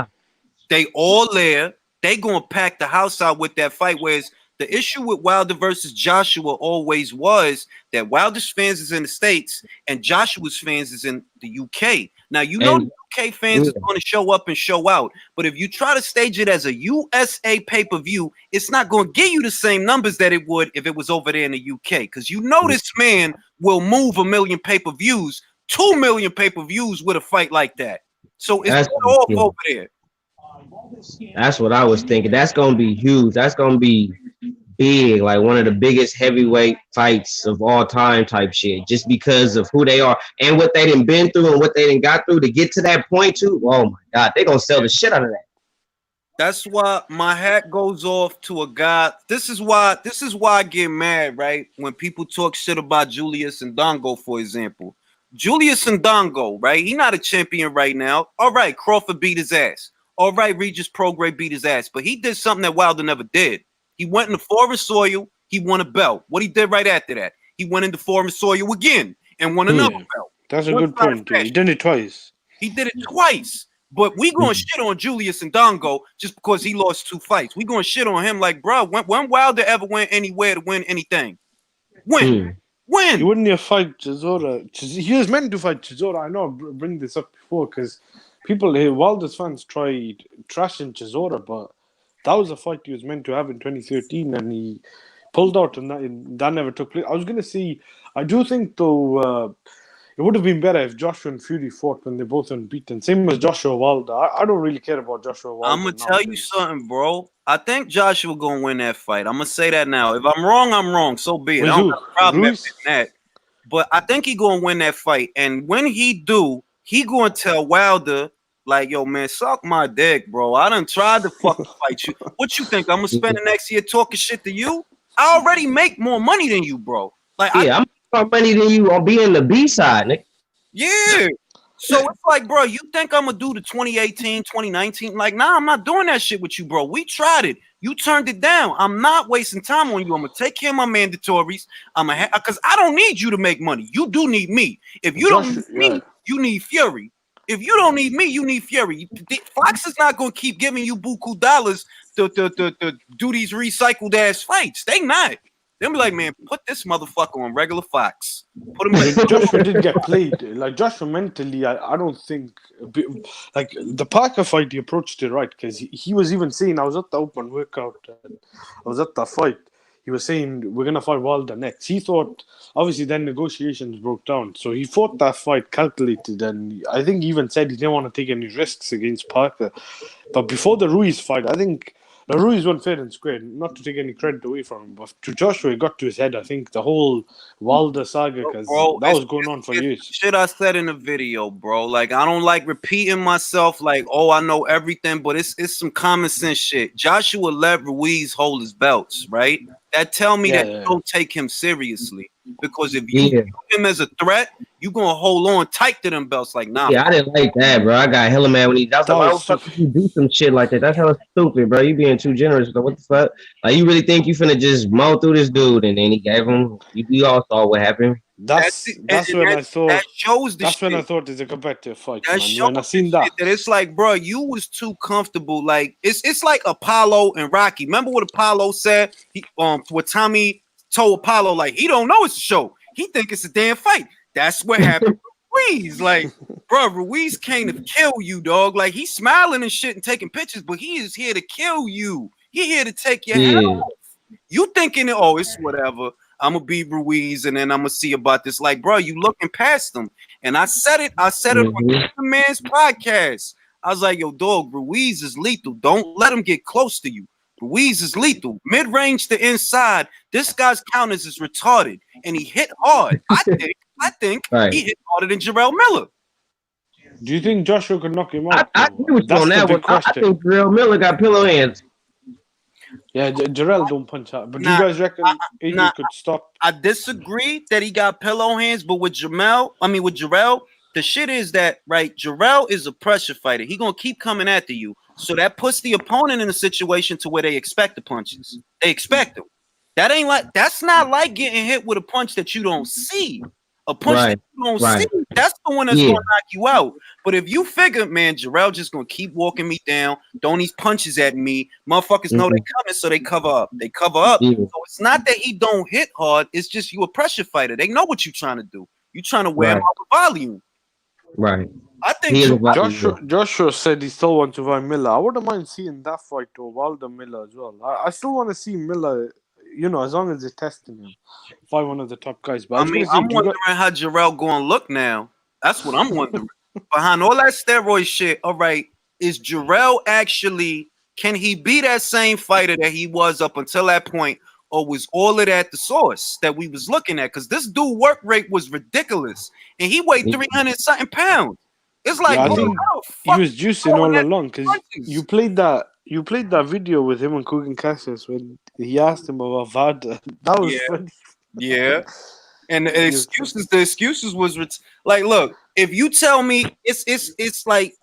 They all there. They gonna pack the house out with that fight. Whereas the issue with Wilder versus Joshua always was that Wilder's fans is in the States and Joshua's fans is in the UK. Now you know the UK fans is going to show up and show out, but if you try to stage it as a USA pay-per-view, it's not going to give you the same numbers that it would if it was over there in the UK. Because you know this man will move 1 million pay-per-views, 2 million pay-per-views with a fight like that. So it's off over there. That's what I was thinking. That's going to be huge. That's going to be big, like one of the biggest heavyweight fights of all time type shit, just because of who they are and what they done been through and what they done got through to get to that point too. Oh my God, they gonna sell the shit out of that. That's why my hat goes off to a guy. This is why I get mad, right? When people talk shit about Julius Ndongo, for example. Julius Ndongo, right? He not a champion right now. All right, Crawford beat his ass. All right, Regis Prograis beat his ass, but he did something that Wilder never did. He went into foreign soil. He won a belt. What he did right after that, he went into foreign soil again and won another belt. That's a good point. He did it twice. He did it twice. But we going to shit on Julius Ndongo just because he lost 2 fights. We going to shit on him like, bro, when Wilder ever went anywhere to win anything? When? When? He wouldn't have fight Chisora. He was meant to fight Chisora. I know I bring this up before because people here, Wilder's fans tried trashing Chisora, but that was a fight he was meant to have in 2013, and he pulled out, and that never took place. I was going to say, I do think, though, it would have been better if Joshua and Fury fought when they're both unbeaten. Same as Joshua Wilder. I don't really care about Joshua Wilder. I'm going to tell you something, bro. I think Joshua going to win that fight. I'm going to say that now. If I'm wrong, I'm wrong. So be it. I don't have a problem with that. But I think he going to win that fight. And when he do, he going to tell Wilder, like, yo, man, suck my dick, bro. I done tried to fucking fight you. What you think? I'm gonna spend the next year talking shit to you? I already make more money than you, bro. Like, I'm making more money than you on being the B side, Nick. Yeah. So it's like, bro, you think I'm gonna do the 2018, 2019? Like, nah, I'm not doing that shit with you, bro. We tried it. You turned it down. I'm not wasting time on you. I'm gonna take care of my mandatories. Because I don't need you to make money. You do need me. If you don't need me, you need Fury. If you don't need me, you need Fury. Fox is not going to keep giving you buku dollars to do these recycled ass fights. They not. They'll be like, man, put this motherfucker on regular Fox. Put him back. Joshua did get played. Like, Joshua mentally, I don't think... Like, the Parker fight, he approached it right, because he was even saying, I was at the open workout, and I was at that fight. He was saying, we're going to fight Wilder next. He thought, obviously, then negotiations broke down. So he fought that fight calculated, and I think he even said he didn't want to take any risks against Parker. But before the Ruiz fight, I think... The Ruiz went fair and square, not to take any credit away from him, but to Joshua, it got to his head, I think, the whole Wilder saga, because that was going on for years. Shit I said in the video, bro. Like, I don't like repeating myself, like, oh, I know everything, but it's some common sense shit. Joshua let Ruiz hold his belts, right? That tell me that you don't take him seriously. Because if you view him as a threat, you gonna hold on tight to them belts. Like, nah. Yeah, I didn't like that, bro. I got hella mad when he. I was like, why the fuck you do some shit like that? That's hella stupid, bro. You being too generous. Like, what the fuck? Like, you really think you finna just mow through this dude? And then he gave him. You all saw what happened. That's when I thought. That shows the that's shit. when I thought it's a competitive fight. That man. When I seen that, it's like, bro, you was too comfortable. Like, it's like Apollo and Rocky. Remember what Apollo said? What Tommy told Apollo, like, he don't know it's a show. He think it's a damn fight. That's what happened with Ruiz. Like, bro, Ruiz came to kill you, dog. Like, he's smiling and shit and taking pictures, but he is here to kill you. He here to take your head off. You thinking, oh, it's whatever. I'm gonna beat Ruiz and then I'm gonna see about this. Like, bro, you looking past them. And I said it on the man's podcast. I was like, yo, dog, Ruiz is lethal. Don't let him get close to you. Ruiz is lethal. Mid-range to inside. This guy's counters is retarded. And he hit hard. I think he hit harder than Jarrell Miller. Do you think Joshua could knock him out? I agree with you on that one. I think Jarrell Miller got pillow hands. Yeah, Jarrell don't punch out. But do you guys reckon AJ could stop? I disagree that he got pillow hands, but with Jarrell, the shit is that, right, Jarrell is a pressure fighter. He gonna keep coming after you. So that puts the opponent in a situation to where they expect the punches. They expect them. That's not like getting hit with a punch that you don't see. A punch that you don't see, that's the one that's gonna knock you out. But if you figure, man, Jarrell just gonna keep walking me down, throwing these punches at me, motherfuckers know they coming, so they cover up. They cover up. So it's not that he don't hit hard, it's just you a pressure fighter. They know what you're trying to do. You're trying to wear him out with volume. Right. I think Joshua said he still wants to fight Miller. I wouldn't mind seeing that fight to Wilder Miller as well. I still want to see Miller, as long as they're testing him, fight one of the top guys. But I'm wondering how Jarrell going to look now. That's what I'm wondering. Behind all that steroid shit, all right, is Jarrell actually, can he be that same fighter that he was up until that point? Or was all of that the source that we was looking at? Because this dude work rate was ridiculous. And he weighed 300-something pounds. It's like, I think he was juicing all along because you played that video with him and Kugan Cassius when he asked him about Vada. That was funny. Yeah. And the excuses was like, look, if you tell me it's like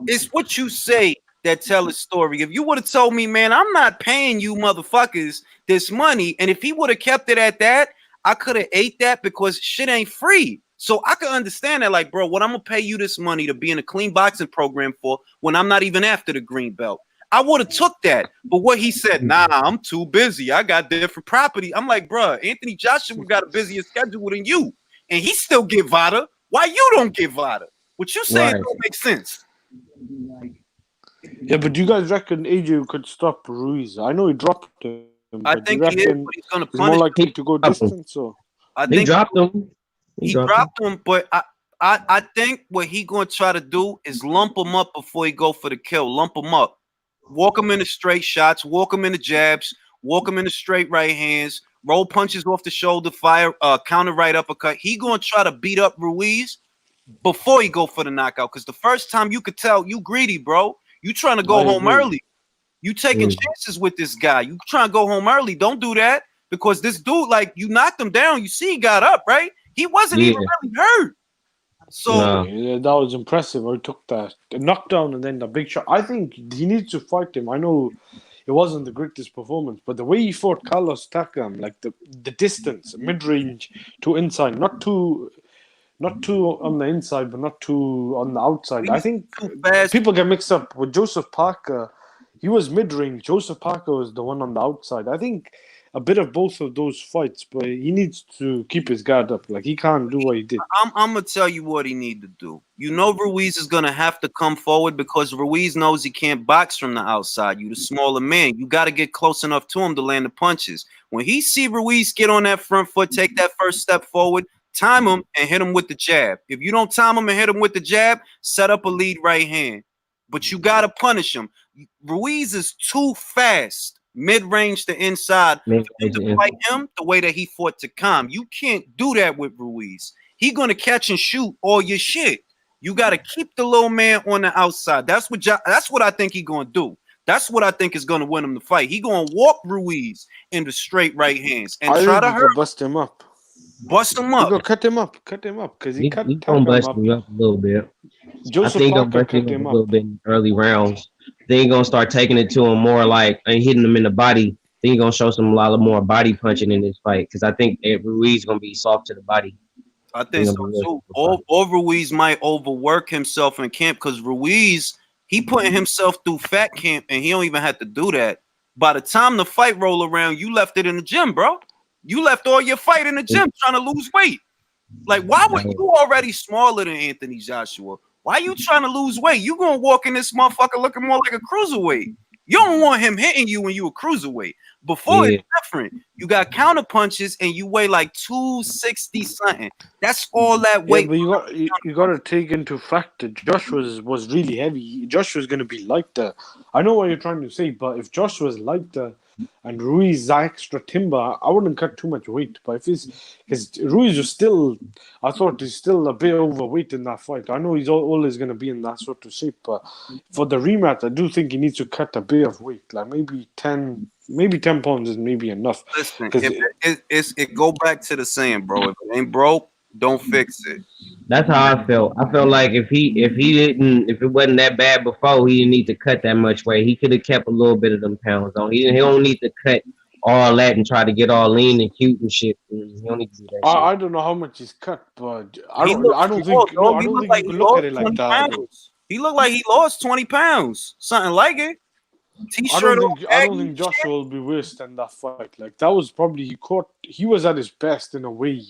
it's what you say that tell a story. If you would have told me, man, I'm not paying you motherfuckers this money, and if he would have kept it at that, I could have ate that because shit ain't free. So I could understand that, like, bro, what I'm gonna pay you this money to be in a clean boxing program for when I'm not even after the green belt. I would have took that, but what he said, nah, I'm too busy. I got different property. I'm like, bro, Anthony Joshua got a busier schedule than you, and he still get Vada. Why you don't get Vada? What you saying don't make sense. Yeah, but do you guys reckon AJ could stop Ruiz? I know he dropped him. I think he is, but he's gonna punish. More likely to go distance. So I think he dropped him. He dropped him, but I think what he gonna try to do is lump him up before he go for the kill. Lump him up, walk him into straight shots, walk him into jabs, walk him into straight right hands, roll punches off the shoulder, fire counter right uppercut. He gonna try to beat up Ruiz before he go for the knockout. Because the first time you could tell you greedy, bro. You trying to go home early. You taking chances with this guy. You trying to go home early. Don't do that because this dude, like, you knocked him down. You see he got up, right? He wasn't even really hurt. So yeah, that was impressive. I took that the knockdown and then the big shot. I think he needs to fight him. I know it wasn't the greatest performance, but the way he fought Carlos Takam, like the distance, mid-range to inside, not too not too on the inside, but not too on the outside. I think too fast. people get mixed up with Joseph Parker. He was mid-range. Joseph Parker was the one on the outside. I think a bit of both of those fights, but he needs to keep his guard up. Like, he can't do what he did. I'm gonna tell you what he need to do. You know, Ruiz is gonna have to come forward because Ruiz knows he can't box from the outside. You the smaller man. You got to get close enough to him to land the punches. When he see Ruiz get on that front foot, take that first step forward, time him and hit him with the jab. If you don't time him and hit him with the jab, set up a lead right hand. But you got to punish him. Ruiz is too fast, mid-range to inside, to fight him the way that he fought Takam. You can't do that with Ruiz. He gonna catch and shoot all your shit. You got to keep the little man on the outside. That's what I think he gonna do. That's what I think is gonna win him the fight. He gonna walk Ruiz into straight right hands and try to hurt, bust him up. Bust him up. Cut him up, because he cut He's gonna bust him up a little bit. Joseph I think he's Parker gonna bust cut him him up a little bit in early rounds. Then he's gonna start taking it to him more like and hitting him in the body. Then he's gonna show some a lot more body punching in this fight because I think Ruiz is gonna be soft to the body. I think so too. Or Ruiz might overwork himself in camp because Ruiz, he putting himself through fat camp and he don't even have to do that. By the time the fight roll around, you left it in the gym, bro. You left all your fight in the gym trying to lose weight. Like, why would you already smaller than Anthony Joshua? Why you trying to lose weight? You gonna walk in this motherfucker looking more like a cruiserweight. You don't want him hitting you when you a cruiserweight. Before it's different. You got counter punches and you weigh like 260 something. That's all that weight. Yeah, but you got to take into fact that Josh was really heavy. Josh was going to be lighter. I know what you're trying to say, but if Josh was lighter and Ruiz extra timber, I wouldn't cut too much weight. But if it's because Ruiz was still, I thought he's still a bit overweight in that fight. I know he's always going to be in that sort of shape, but for the rematch, I do think he needs to cut a bit of weight, like maybe 10 pounds is maybe enough. Listen, it go back to the saying, bro. If it ain't broke, don't fix it. That's how I felt. I felt like if it wasn't that bad before, he didn't need to cut that much weight. He could have kept a little bit of them pounds on. He don't need to cut all that and try to get all lean and cute and shit. He don't need to do that. I don't know how much he's cut, but I don't think you can look at it like that. He looked like he lost 20 pounds, something like it. I don't think Joshua will be worse than that fight. Like, that was probably he was at his best in a way.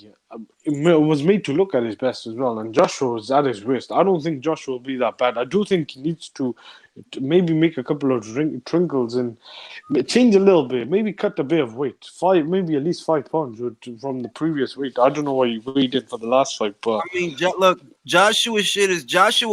It was made to look at his best as well, and Joshua was at his worst. I don't think Joshua will be that bad. I do think he needs to maybe make a couple of trinkles and change a little bit. Maybe cut a bit of weight, maybe at least 5 pounds from the previous weight. I don't know what he weighed in for the last fight, but I mean, look, Joshua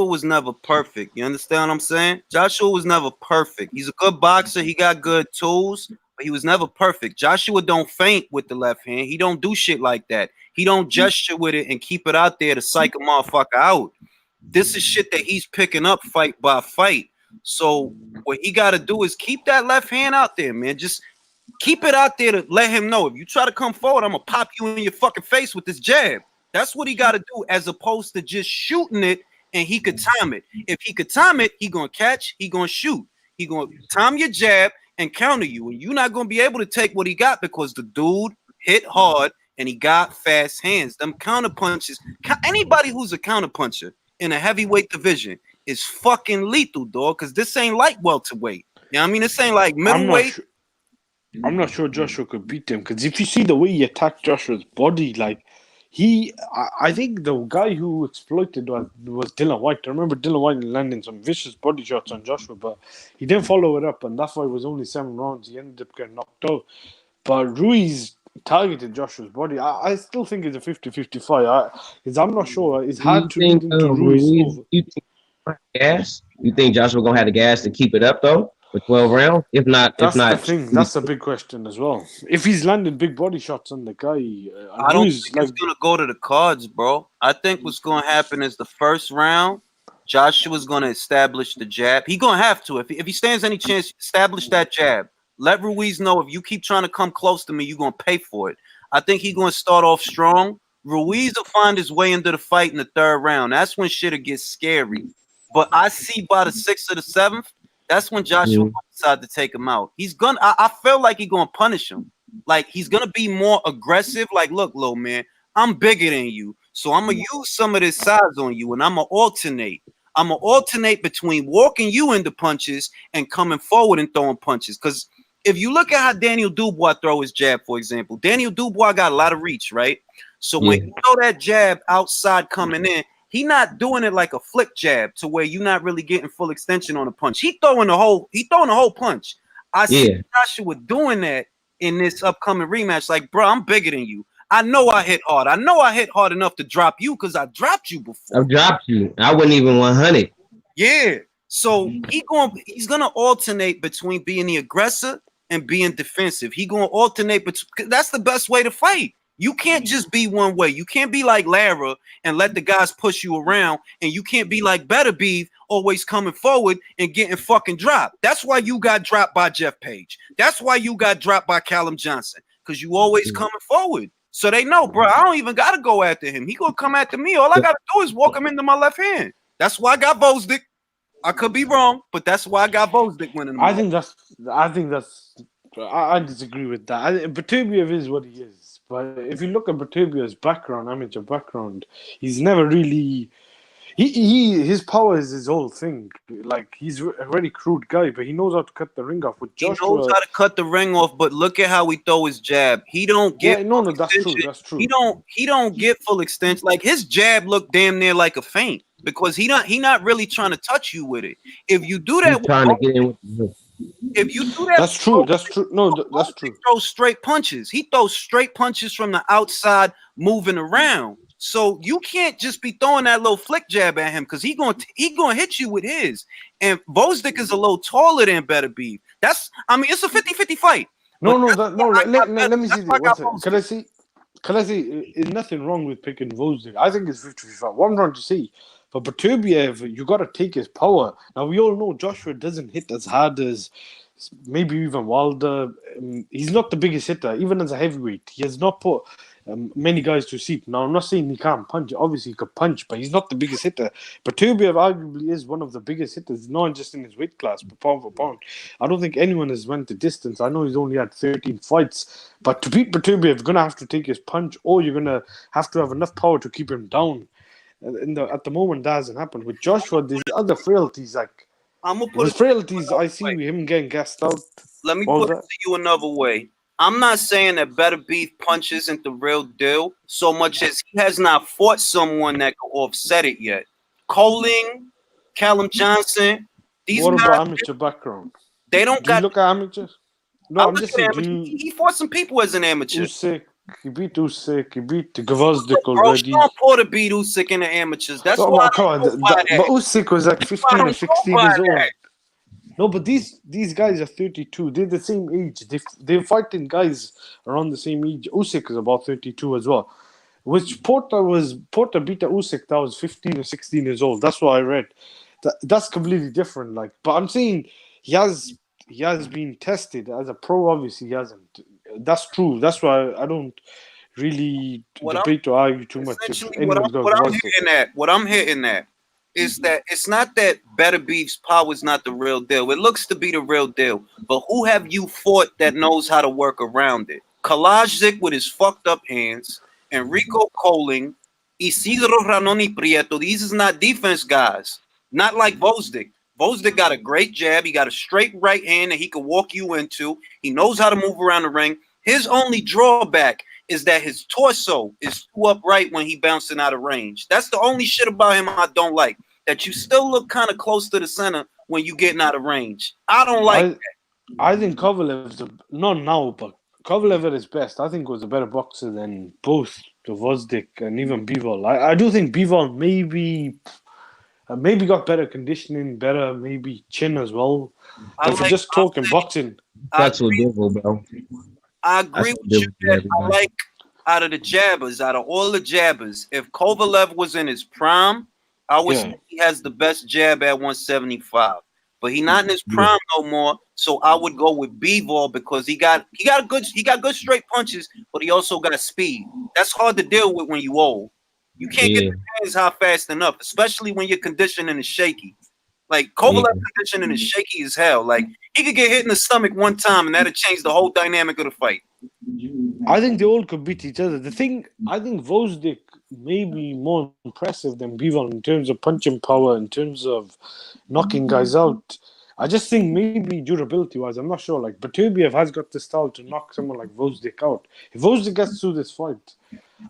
was never perfect. You understand what I'm saying? Joshua was never perfect. He's a good boxer. He got good tools, but he was never perfect. Joshua don't feint with the left hand. He don't do shit like that. He don't gesture with it and keep it out there to psych a motherfucker out. This is shit that he's picking up fight by fight. So what he got to do is keep that left hand out there, man. Just keep it out there to let him know if you try to come forward, I'm gonna pop you in your fucking face with this jab. That's what he got to do, as opposed to just shooting it and he could time it. If he could time it, he gonna catch, he gonna shoot. He gonna time your jab and counter you, and you're not gonna be able to take what he got because the dude hit hard and he got fast hands. Them counter punches. Anybody who's a counter puncher in a heavyweight division is fucking lethal, dog. Because this ain't like welterweight. You know what I mean? This ain't like middleweight. I'm not sure Joshua could beat him, because if you see the way he attacked Joshua's body, like I think the guy who exploited was Dylan White. I remember Dylan White landing some vicious body shots on Joshua, but he didn't follow it up, and that fight was only 7 rounds. He ended up getting knocked out. But Ruiz targeted Joshua's body. I still think it's a 50-50 fight. I'm not sure. It's hard to lead into Ruiz over. You think Joshua gonna have the gas to keep it up though for 12 rounds? That's the thing. That's a big question as well. If he's landing big body shots on the guy, I don't think he's gonna go to the cards, bro. I think what's gonna happen is the first round, Joshua's gonna establish the jab. He gonna have to. If he stands any chance, establish that jab. Let Ruiz know if you keep trying to come close to me, you're gonna pay for it. I think he's gonna start off strong. Ruiz will find his way into the fight in the 3rd round. That's when shit'll get scary. But I see by the 6th or the 7th, that's when Joshua will decide to take him out. He's gonna. I feel like he's gonna punish him. Like, he's gonna be more aggressive. Like, look, little man, I'm bigger than you, So I'm gonna use some of this size on you, and I'm gonna alternate. I'm gonna alternate between walking you into punches and coming forward and throwing punches. Because if you look at how Daniel Dubois throw his jab, for example, Daniel Dubois got a lot of reach, right? So when you throw that jab outside coming in, he not doing it like a flick jab to where you're not really getting full extension on a punch. He throwing the whole punch. I see Joshua doing that in this upcoming rematch. Like, bro, I'm bigger than you. I know I hit hard. I know I hit hard enough to drop you because I dropped you before. I've dropped you. I wasn't even 100. Yeah. So he's gonna alternate between being the aggressor and being defensive. He gonna alternate, but that's the best way to fight. You can't just be one way. You can't be like Lara and let the guys push you around, and you can't be like Better Beef, always coming forward and getting fucking dropped. That's why you got dropped by Jeff Page. That's why you got dropped by Callum Johnson, because you always coming forward. So they know, bro, I don't even gotta go after him. He gonna come after me. All I gotta do is walk him into my left hand. That's why I got Bozdik. I could be wrong, but that's why I got Bozdik winning. I disagree with that. Batubiev is what he is. But if you look at Batubiev's background, amateur background, he's never really. His power is his whole thing. Like, he's a very crude guy, but he knows how to cut the ring off. With Joshua, he knows how to cut the ring off, but look at how he throw his jab. He don't get that's true. That's true. He don't get full extension. Like, his jab look damn near like a feint because he not really trying to touch you with it. If you do that, trying to get in with if you do that, that's true. That's true. No, that's true. He throws straight punches. He throws straight punches from the outside, moving around. So you can't just be throwing that little flick jab at him because he gonna hit you with his. And Bozdik is a little taller than Better Beef. It's a 50-50 fight. Let me see this. Can I say there's nothing wrong with picking Bozdik. I think it's 50-50. What I'm trying to say, for Batubiev, you got to take his power. Now, we all know Joshua doesn't hit as hard as maybe even Wilder. He's not the biggest hitter, even as a heavyweight. He has not put many guys to sleep. Now, I'm not saying he can't punch. Obviously, he could punch, but he's not the biggest hitter. But Batubiev arguably is one of the biggest hitters, not just in his weight class, but pound for pound. I don't think anyone has went the distance. I know he's only had 13 fights, but to beat Batubiev, you're going to have to take his punch, or you're going to have to have enough power to keep him down. At the moment, that hasn't happened. With Joshua, there's other frailties. Like, frailties I see with him getting gassed out. Let me put it to you another way. I'm not saying that Better Beef punch isn't the real deal so much as he has not fought someone that could offset it yet. Coling, Callum Johnson, these what guys, about amateur background? They don't do you look at amateurs? No, I'm just saying. He fought some people as an amateur. He beat Usyk. He beat Gvozdyk already. Sean Porter beat Usyk in the amateurs. That's why. But Usyk was like 15 or 16 years old. No, but these guys are 32. They're the same age. They're fighting guys around the same age. Usyk is about 32 as well. Which Porter beat Usyk that was 15 or 16 years old. That's what I read. That's completely different. Like, but I'm saying he has been tested as a pro. Obviously, he hasn't. That's true. That's why I don't really debate or argue too much. What I'm hitting at is that it's not that Better Beef's power is not the real deal. It looks to be the real deal. But who have you fought that knows how to work around it? Kalajdzic with his fucked up hands, Enrico Coling, Isidro Ranoni Prieto. These is not defense guys. Not like Bozdik. Bozdik got a great jab. He got a straight right hand that he can walk you into. He knows how to move around the ring. His only drawback is that his torso is too upright when he bouncing out of range. That's the only shit about him I don't like. That you still look kind of close to the center when you getting out of range. I don't like that. I think Kovalev's not now, but Kovalev at his best, I think, was a better boxer than both Gvozdyk and even Bivol. I do think Bivol maybe got better conditioning, better maybe chin as well. If you're just talking boxing, that's what Bivol, bro. I agree with you that I like out of the jabbers, out of all the jabbers, if Kovalev was in his prime, I would say he has the best jab at 175. But he's not in his prime no more, so I would go with Bivol because he got good straight punches, but he also got speed. That's hard to deal with when you old. You can't get the hands high fast enough, especially when your conditioning is shaky. Like Kovalev's conditioning is shaky as hell. Like he could get hit in the stomach one time and that'd change the whole dynamic of the fight. I think they all could beat each other. The thing, I think Vosdick may be more impressive than Bivol in terms of punching power, in terms of knocking guys out. I just think maybe durability-wise, I'm not sure. Like, Batubiev has got the style to knock someone like Vosdick out. If Vosdick gets through this fight,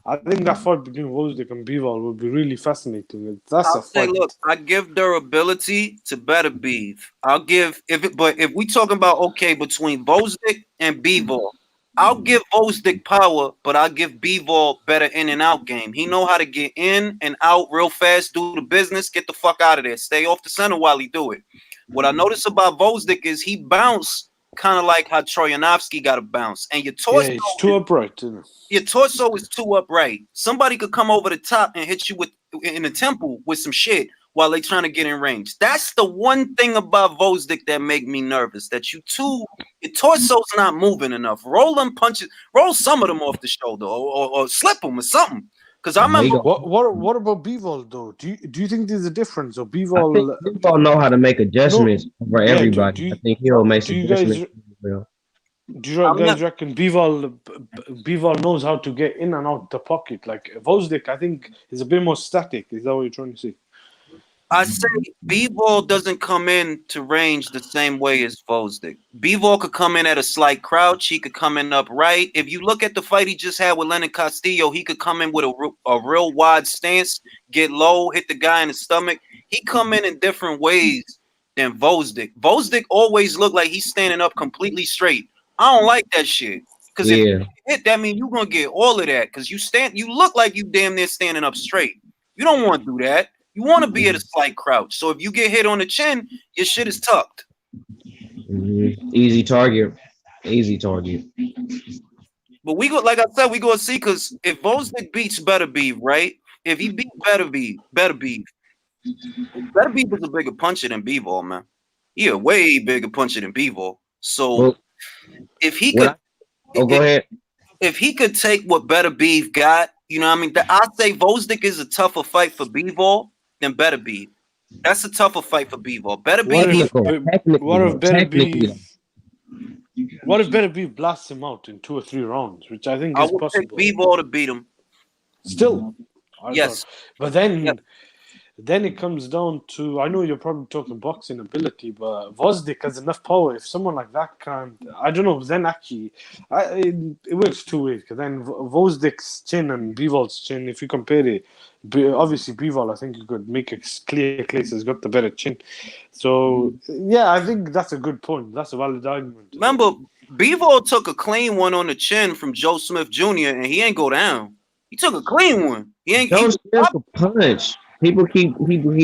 I think that fight between Vosdick and Bivol would be really fascinating. That's I'll a say, fight. look, I give durability to better beef. I'll give but if we talking about between Vosdick and Bivol, I'll give Vosdick power, but I'll give Bivol better in and out game. He know how to get in and out real fast, do the business, get the fuck out of there, stay off the center while he do it. What I notice about Vosdick is he bounce kind of like how Troyanovsky got to bounce, and your torso Yeah, it's too upright. your torso is too upright. Somebody could come over the top and hit you with in the temple with some shit while they trying to get in range. That's the one thing about Vosdick that make me nervous. That your torso's not moving enough. Roll them punches, roll some of them off the shoulder, or slip them or something. Because I remember what about Bivol though? Do you think there's a difference? Or Bivol? I think Bivol know how to make adjustments for everybody. I think he'll make some adjustments. Do you guys reckon Bivol knows how to get in and out the pocket? Like Vosdick, I think is a bit more static. Is that what you're trying to say? I say Bivol doesn't come in to range the same way as Vosdick. Bivol could come in at a slight crouch. He could come in upright. If you look at the fight he just had with Lenin Castillo, he could come in with a real wide stance, get low, hit the guy in the stomach. He come in different ways than Vosdick. Vosdick always look like he's standing up completely straight. I don't like that shit. Because if you hit, that means you're going to get all of that. Because you look like you damn near standing up straight. You don't want to do that. You want to be at a slight crouch. So if you get hit on the chin, your shit is tucked. Easy target. But we go, like I said, we go see, because if Vosdick beats Better Beef, right? If he beat Better Beef is a bigger puncher than Bivol, man. He a way bigger puncher than Bivol. So if he could, go ahead. If he could take what Better Beef got, you know what I mean? I say Vosdick is a tougher fight for Bivol than Better Beef. That's a tougher fight for Bivol. Better Beef. What if Better Beef blasts him out in 2 or 3 rounds, which I think is possible. I would pick Bivol to beat him. Still, yes. But then it comes down to, I know you're probably talking boxing ability, but Vosdick has enough power. If someone like that can't, I don't know, then actually, it works 2 ways. Because then Vosdick's chin and Bivol's chin, if you compare it, obviously Bivol, I think you could make a clear case has got the better chin. So, yeah, I think that's a good point. That's a valid argument. Remember, Bivol took a clean one on the chin from Joe Smith Jr., and he ain't go down. He took a clean one. Joe Smith a punch. People keep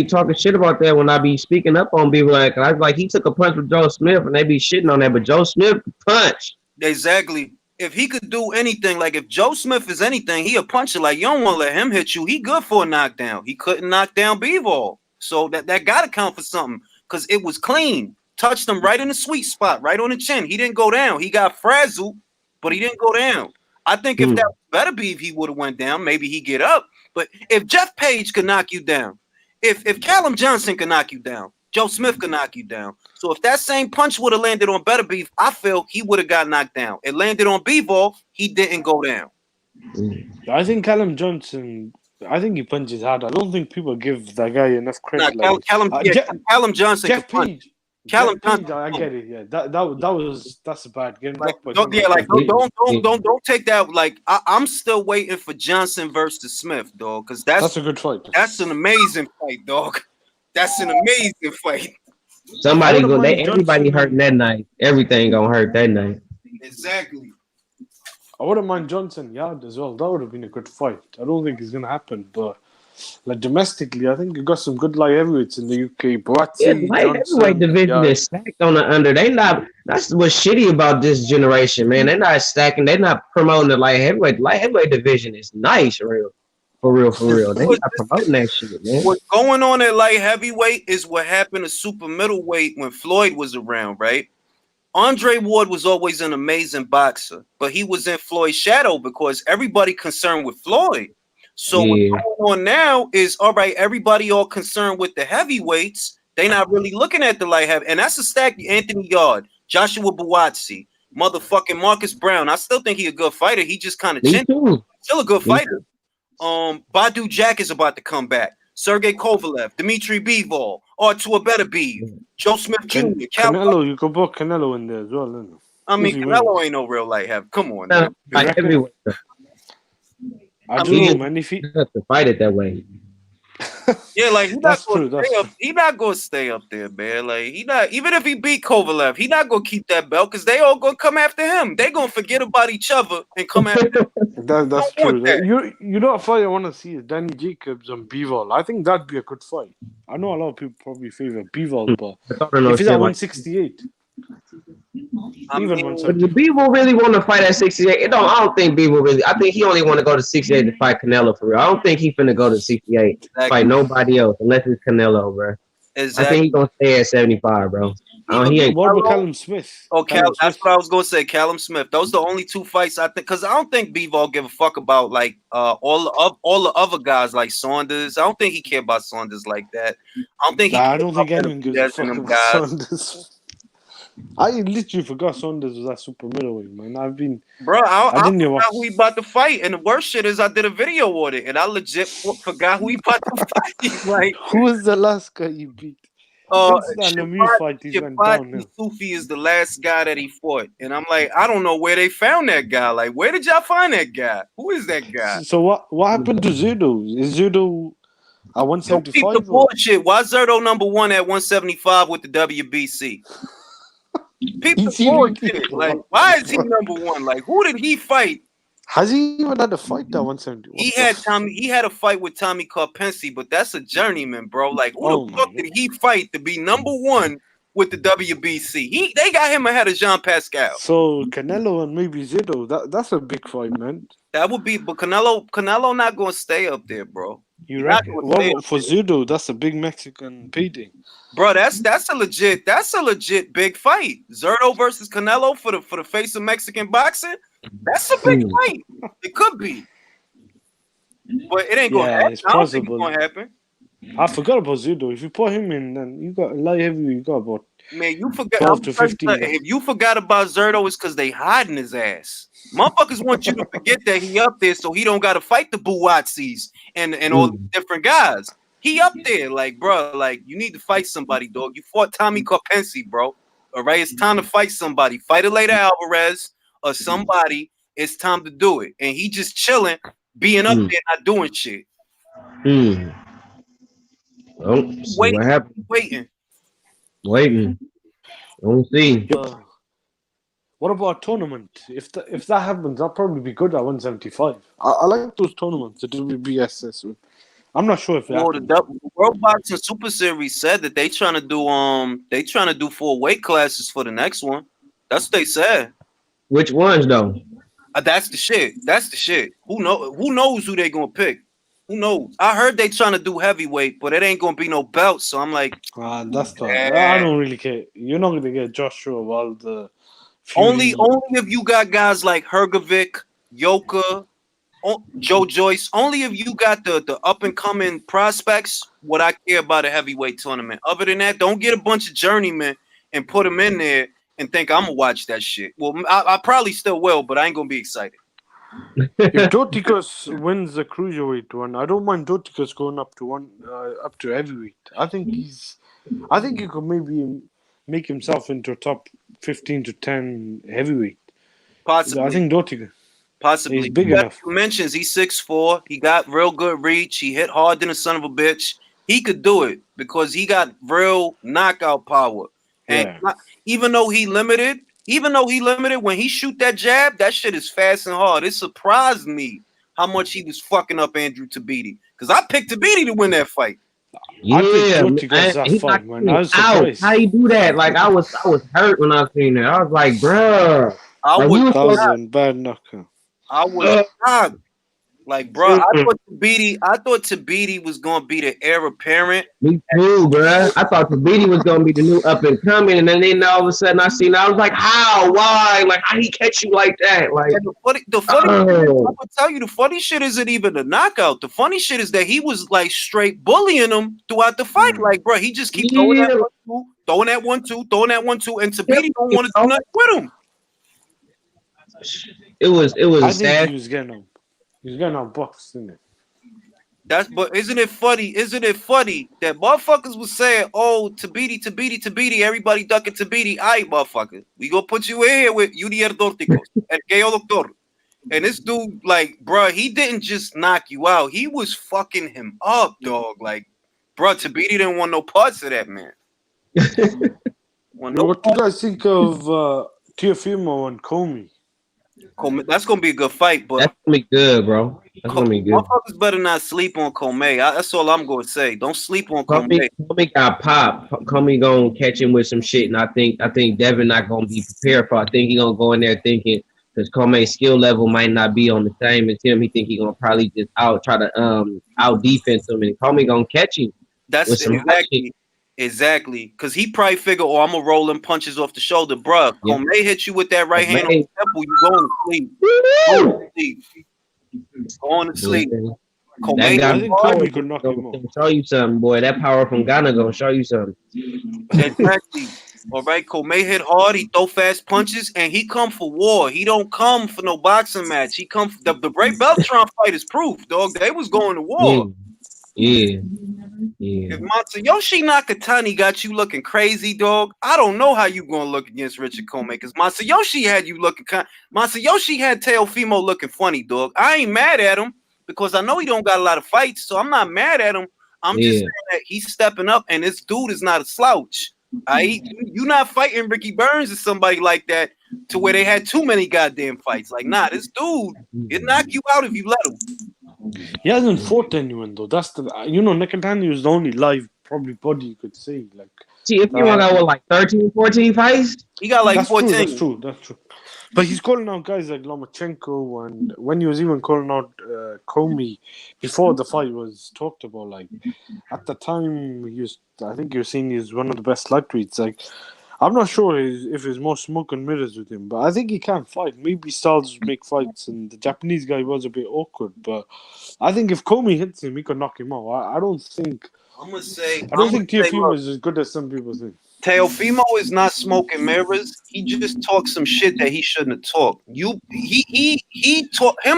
talking shit about that when I be speaking up on people. Like he took a punch with Joe Smith and they be shitting on that, but Joe Smith punch. Exactly. If he could do anything, like if Joe Smith is anything, he a puncher. Like you don't want to let him hit you. He good for a knockdown. He couldn't knock down Bivol, so that got to count for something because it was clean. Touched him right in the sweet spot, right on the chin. He didn't go down. He got frazzled, but he didn't go down. I think if that Better Beef, he would have went down. Maybe he get up. But if Jeff Page could knock you down, if Callum Johnson could knock you down, Joe Smith could knock you down. So if that same punch would have landed on Better Beef, I feel he would have got knocked down. It landed on Bivol, he didn't go down. I think Callum Johnson, I think he punches hard. I don't think people give that guy enough credit. Callum Johnson. Jeff Page. Callum Johnson. I get it. Yeah, that's a bad game. Don't take that. Like I'm still waiting for Johnson versus Smith, dog, because that's a good fight. That's an amazing fight, dog. That's an amazing fight. Everybody hurting that night. Everything gonna hurt that night. Exactly. I wouldn't mind Johnson Yard as well. That would have been a good fight. I don't think it's gonna happen, but like domestically, I think you got some good light heavyweights in the UK. Light heavyweight division is stacked on the under. That's what's shitty about this generation, man. They're not stacking. They're not promoting the light heavyweight. The light heavyweight division is nice, for real. They're not promoting that shit, man. What's going on at light heavyweight is what happened to super middleweight when Floyd was around, right? Andre Ward was always an amazing boxer, but he was in Floyd's shadow because everybody concerned with Floyd. So what's going on now is, all right, everybody all concerned with the heavyweights. They not really looking at the light heavy. And that's a stack. Anthony Yard, Joshua Buatsi, Motherfucking Marcus Brown. I still think he a good fighter. He just kind of Me chin. too. Still a good Me fighter. Badu Jack is about to come back. Sergey Kovalev, Dmitry Bivol, Artur Beterbiev, Joe Smith Jr. Canelo, you could put Canelo in there as well, isn't it? I mean, If he Canelo wins. ain't no real light heavy. Come on, Nah, man. like everywhere. I don't mean, know, man. If he, You have to fight it that way. Yeah, like he's That's not gonna true, that's stay up. true. He not gonna stay up there, man. Like he not. Even if he beat Kovalev, he not gonna keep that belt because they all gonna come after him. They gonna forget about each other and come after him. that's I want true. that. You know what fight I want to see is Danny Jacobs and Bivol. I think that'd be a good fight. I know a lot of people probably favor Bivol, but if he's at 168, I even mean, 170. But Bivol really want to fight at 68. I don't think Bivol really. I think he only want to go to 68 to fight Canelo for real. I don't think he finna go to 68 to Exactly. fight nobody else unless it's Canelo, bro. I exactly. think he's gonna stay at 75, bro. He ain't. What about Callum Smith? Oh, Callum that's Smith. what I was gonna say. Callum Smith. Those are the only two fights I think. Because I don't think Bivol give a fuck about like all the other guys like Saunders. I don't think he care about Saunders like that. I don't think. I don't think anyone gives a Beterbiev fuck and them about guys. Saunders. I literally forgot Saunders was that super middleweight, man. Bro, I didn't know forgot who he about to fight, and the worst shit is I did a video on it, and I legit forgot who he about to fight. Like, Who was the last guy you beat? Since that Lemieux fight, he went downhill. Sufi is the last guy that he fought, and I'm like, I don't know where they found that guy. Like, where did y'all find that guy? Who is that guy? So what happened to Zudo? Is Zudo at Keep 175? the bullshit. Why Zerto number one at 175 with the WBC? Peep the bullshit. Like, why is he number one? Like, who did he fight? Has he even had a fight at 170? He had a fight with Tommy Karpensi, but that's a journeyman, bro. Like, who the fuck did he fight to be number one with the WBC? They got him ahead of Jean Pascal. So Canelo and maybe Zudo, that's a big fight, man. That would be, but Canelo not gonna stay up there, bro. You reckon? Well, for Zudo, that's a big Mexican payday. Bro, that's a legit big fight. Zerto versus Canelo for the face of Mexican boxing. That's a big fight. It could be, but it ain't gonna happen. It's I don't think possible. it's gonna happen. I forgot about Zudo. If you put him in, then you got light heavy. You got about Man, you forgot 12 to 15. If you forgot about Zerto, it's because they hiding his ass. Motherfuckers want you to forget that he up there, so he don't got to fight the Buatsis and all the different guys. He up there, like, bro, like, you need to fight somebody, dog. You fought Tommy Karpensi, bro. All right, it's time to fight somebody. Fight a later Alvarez or somebody. It's time to do it. And he just chilling, being up there, not doing shit. Oh, what happened? Waiting. Don't see. What about a tournament? If that happens, that'll probably be good at 175. I like those tournaments, the WBSS. I'm not sure if the World Boxing Super Series said that they trying to do 4 weight classes for the next one. That's what they said. Which ones though? That's the shit. Who knows who they gonna pick? Who knows? I heard they trying to do heavyweight, but it ain't gonna be no belt. So I'm like, that's tough. I don't really care. You're not gonna get Joshua Wilder. Only if you got guys like Hergovic, Yoka, Joe Joyce. Only if you got the up and coming prospects would I care about a heavyweight tournament. Other than that, don't get a bunch of journeymen and put them in there and think I'm gonna watch that shit. Well, I probably still will, but I ain't gonna be excited. If Dotikas wins the cruiserweight one, I don't mind Dotikas going up to heavyweight. I think he could maybe make himself into a top 15 to 10 heavyweight. Possibly. I think Dotikas. Possibly. He's big enough. Mentions he's 6'4". He got real good reach. He hit hard than a son of a bitch. He could do it because he got real knockout power. And even though he limited, when he shoot that jab, that shit is fast and hard. It surprised me how much he was fucking up Andrew Tabiti. Because I picked Tabiti to win that fight. Yeah, he fight, man. I was surprised. How you do that? Like I was hurt when I seen it. I was like, bruh. That was a bad knockout. I was shocked. Like, bro, I thought Tabiti was gonna be the heir apparent. Me too, bro. I thought Tabiti was gonna be the new up and coming, and then all of a sudden I was like, how? Why? Like, how he catch you like that? Like, the funny I would tell you, the funny shit isn't even the knockout. The funny shit is that he was like straight bullying him throughout the fight. Like, bro, he just keep throwing that 1-2, throwing that 1-2, and Tabiti don't want to do nothing with him. it was I a think sad. he was getting boxed, didn't it? But isn't it funny? Isn't it funny that motherfuckers was saying, "Oh, Tabiti, everybody ducking Tabiti." Aight, motherfucker, we gonna put you in here with Unier Dorticos and Keo Doctor. And this dude, like, bruh, he didn't just knock you out; he was fucking him up, dog. Like, bruh, Tabiti didn't want no parts of that, man. What do you guys think of Teofimo and Comey? That's gonna be a good fight, but That's gonna be good, bro. That's gonna be good. motherfuckers better not sleep on Comey. That's all I'm gonna say. Don't sleep on Comey. Comey got popped. Comey gonna catch him with some shit, and I think Devin not gonna be prepared for. I think he gonna go in there thinking because Comey's skill level might not be on the same as him. He think he gonna probably just try to out defense him, and Comey gonna catch him. That's with some exactly. Because he probably figure, oh, I'm gonna roll him punches off the shoulder, bruh. Yeah. Comey hit you with that right hand on the temple, you going to sleep. Going to sleep. That guy, I think Comey could knock him off. Show you something, boy. That power from Ghana gonna show you something. Exactly. All right, Comey hit hard. He throw fast punches, and he come for war. He don't come for no boxing match. He come for the Bray Beltran fight is proof, dog. They was going to war. Yeah. If Masayoshi Nakatani got you looking crazy, dog, I don't know how you gonna look against Richard Comey, because Masayoshi had you looking Masayoshi had Teofimo looking funny, dog. I ain't mad at him because I know he don't got a lot of fights, so I'm not mad at him. I'm just saying that he's stepping up, and this dude is not a slouch. You not fighting Ricky Burns or somebody like that to where they had too many goddamn fights. Like, nah, this dude, he'll knock you out if you let him. He hasn't fought anyone though. That's the Nakatani was the only live probably body you could see. Like, see, if you got what, like 13, 14 fights, he got like 14. That's true. But he's calling out guys like Lomachenko, and when he was even calling out Comey before the fight was talked about, like at the time I think you're saying he's one of the best lightweights. Like, I'm not sure if there's more smoke and mirrors with him, but I think he can fight. Maybe Styles make fights, and the Japanese guy was a bit awkward, but I think if Comey hits him, he could knock him out. I don't think Teofimo is as good as some people think. Teofimo is not smoke and mirrors. He just talks some shit that he shouldn't have talked. Him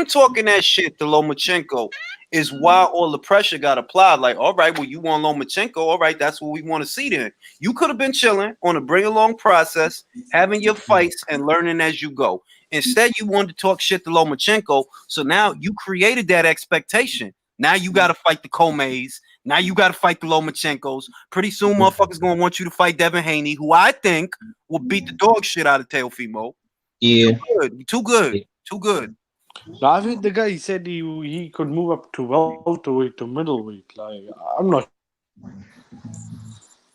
talking that shit to Lomachenko is why all the pressure got applied. Like, all right, well, you want Lomachenko, all right, that's what we want to see then. You could have been chilling on a bring along process, having your fights and learning as you go. Instead, you wanted to talk shit to Lomachenko, so now you created that expectation. Now you got to fight the Comeys. Now you got to fight the Lomachenkos. Pretty soon, motherfuckers going to want you to fight Devin Haney, who I think will beat the dog shit out of Teofimo. Yeah. Too good. No, I think the guy said he could move up to welterweight to middleweight. Like, I'm not.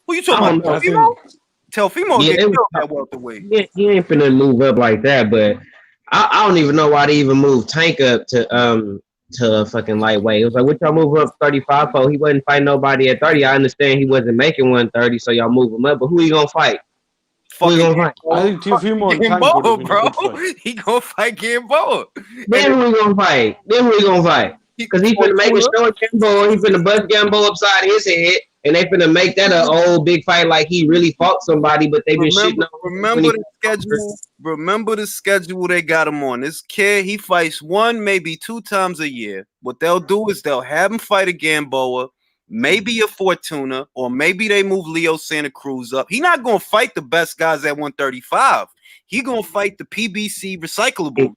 Who you talking about? Teofimo? Teofimo get killed at welterweight. He ain't finna move up like that, but I don't even know why they even moved Tank up to a fucking lightweight. It was like, what y'all move up 35 for? He wasn't fighting nobody at 30. I understand he wasn't making 130, so y'all move him up. But who he gonna fight? I think Teofimo and Tank bro. He gonna fight Gamboa. Then who he gonna fight? Because he finna make a show at Gamboa. He finna bust Gamboa upside his head, and they finna make that an old big fight like he really fought somebody, but they been shitting on. Remember the schedule they got him on. This kid, he fights 1, maybe 2 times a year. What they'll do is they'll have him fight a Gamboa, maybe a Fortuna, or maybe they move Leo Santa Cruz up. He not gonna fight the best guys at 135. He gonna fight the PBC recyclable.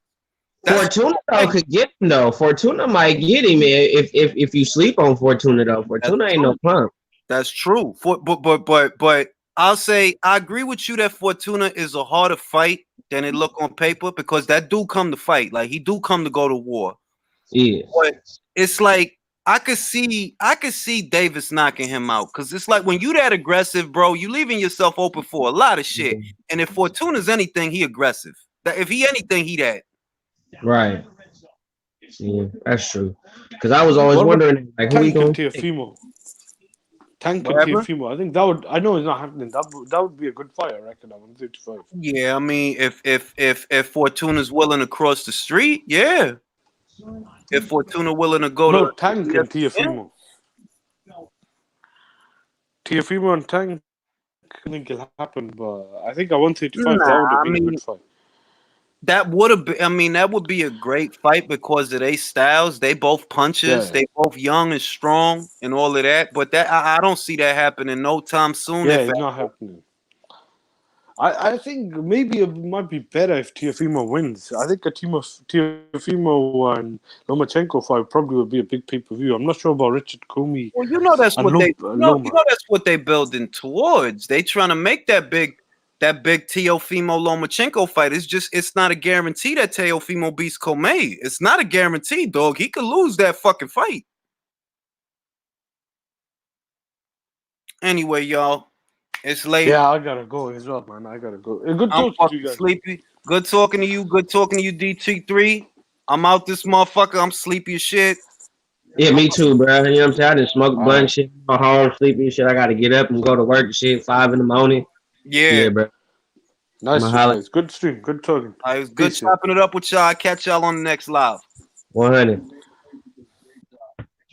Fortuna could get him though. Fortuna might get him if you sleep on Fortuna though. Fortuna ain't no punk. That's true. But I'll say I agree with you that Fortuna is a harder fight than it look on paper, because that dude come to fight. Like, he do come to go to war. Yeah. But it's like I could see Davis knocking him out, because it's like when you that aggressive, bro, you leaving yourself open for a lot of shit. And if Fortuna's anything, he aggressive. If he anything, he that. Right. Yeah, that's true. Because I was always wondering, like, who he going to Teofimo. Tank and Teofimo. I think that would. I know it's not happening. That would be a good fight, I reckon. At 135. Yeah, I mean, if Fortuna's willing to cross the street, yeah. If Fortuna willing to go to Tank and Teofimo. Teofimo and Tank, I think it'll happen, but I think at 135 that would have been a good fight. That would have been. I mean, that would be a great fight because of their styles. They both punches. Yeah. They both young and strong and all of that. But that I don't see that happening no time soon. Yeah, If it's not happening. I think maybe it might be better if Teofimo wins. I think a team of Teofimo and Lomachenko fight probably would be a big pay-per-view. I'm not sure about Richard Comey. well, you know that's and what they. Loma. You know that's what they building towards. They trying to make that big Teofimo Lomachenko fight. It's not a guarantee that Teofimo beats Comey. It's not a guarantee, dog. He could lose that fucking fight. Anyway, y'all, it's late. Yeah, I gotta go as well, man. I gotta go. Good I'm talking to you fucking guys. sleepy. Good talking to you. Good talking to you, DT3. I'm out this motherfucker. I'm sleepy as shit. Yeah, me too, bro. You know what I'm saying? I just smoke blunt Alright. shit. I'm home, sleepy and shit. I gotta get up and go to work and shit. 5 in the morning. Yeah. Yeah, bro. Nice, I'ma you holla. guys. Good stream. Good talking. It was good Peace, chopping it up with y'all. I'll catch y'all on the next live. 100.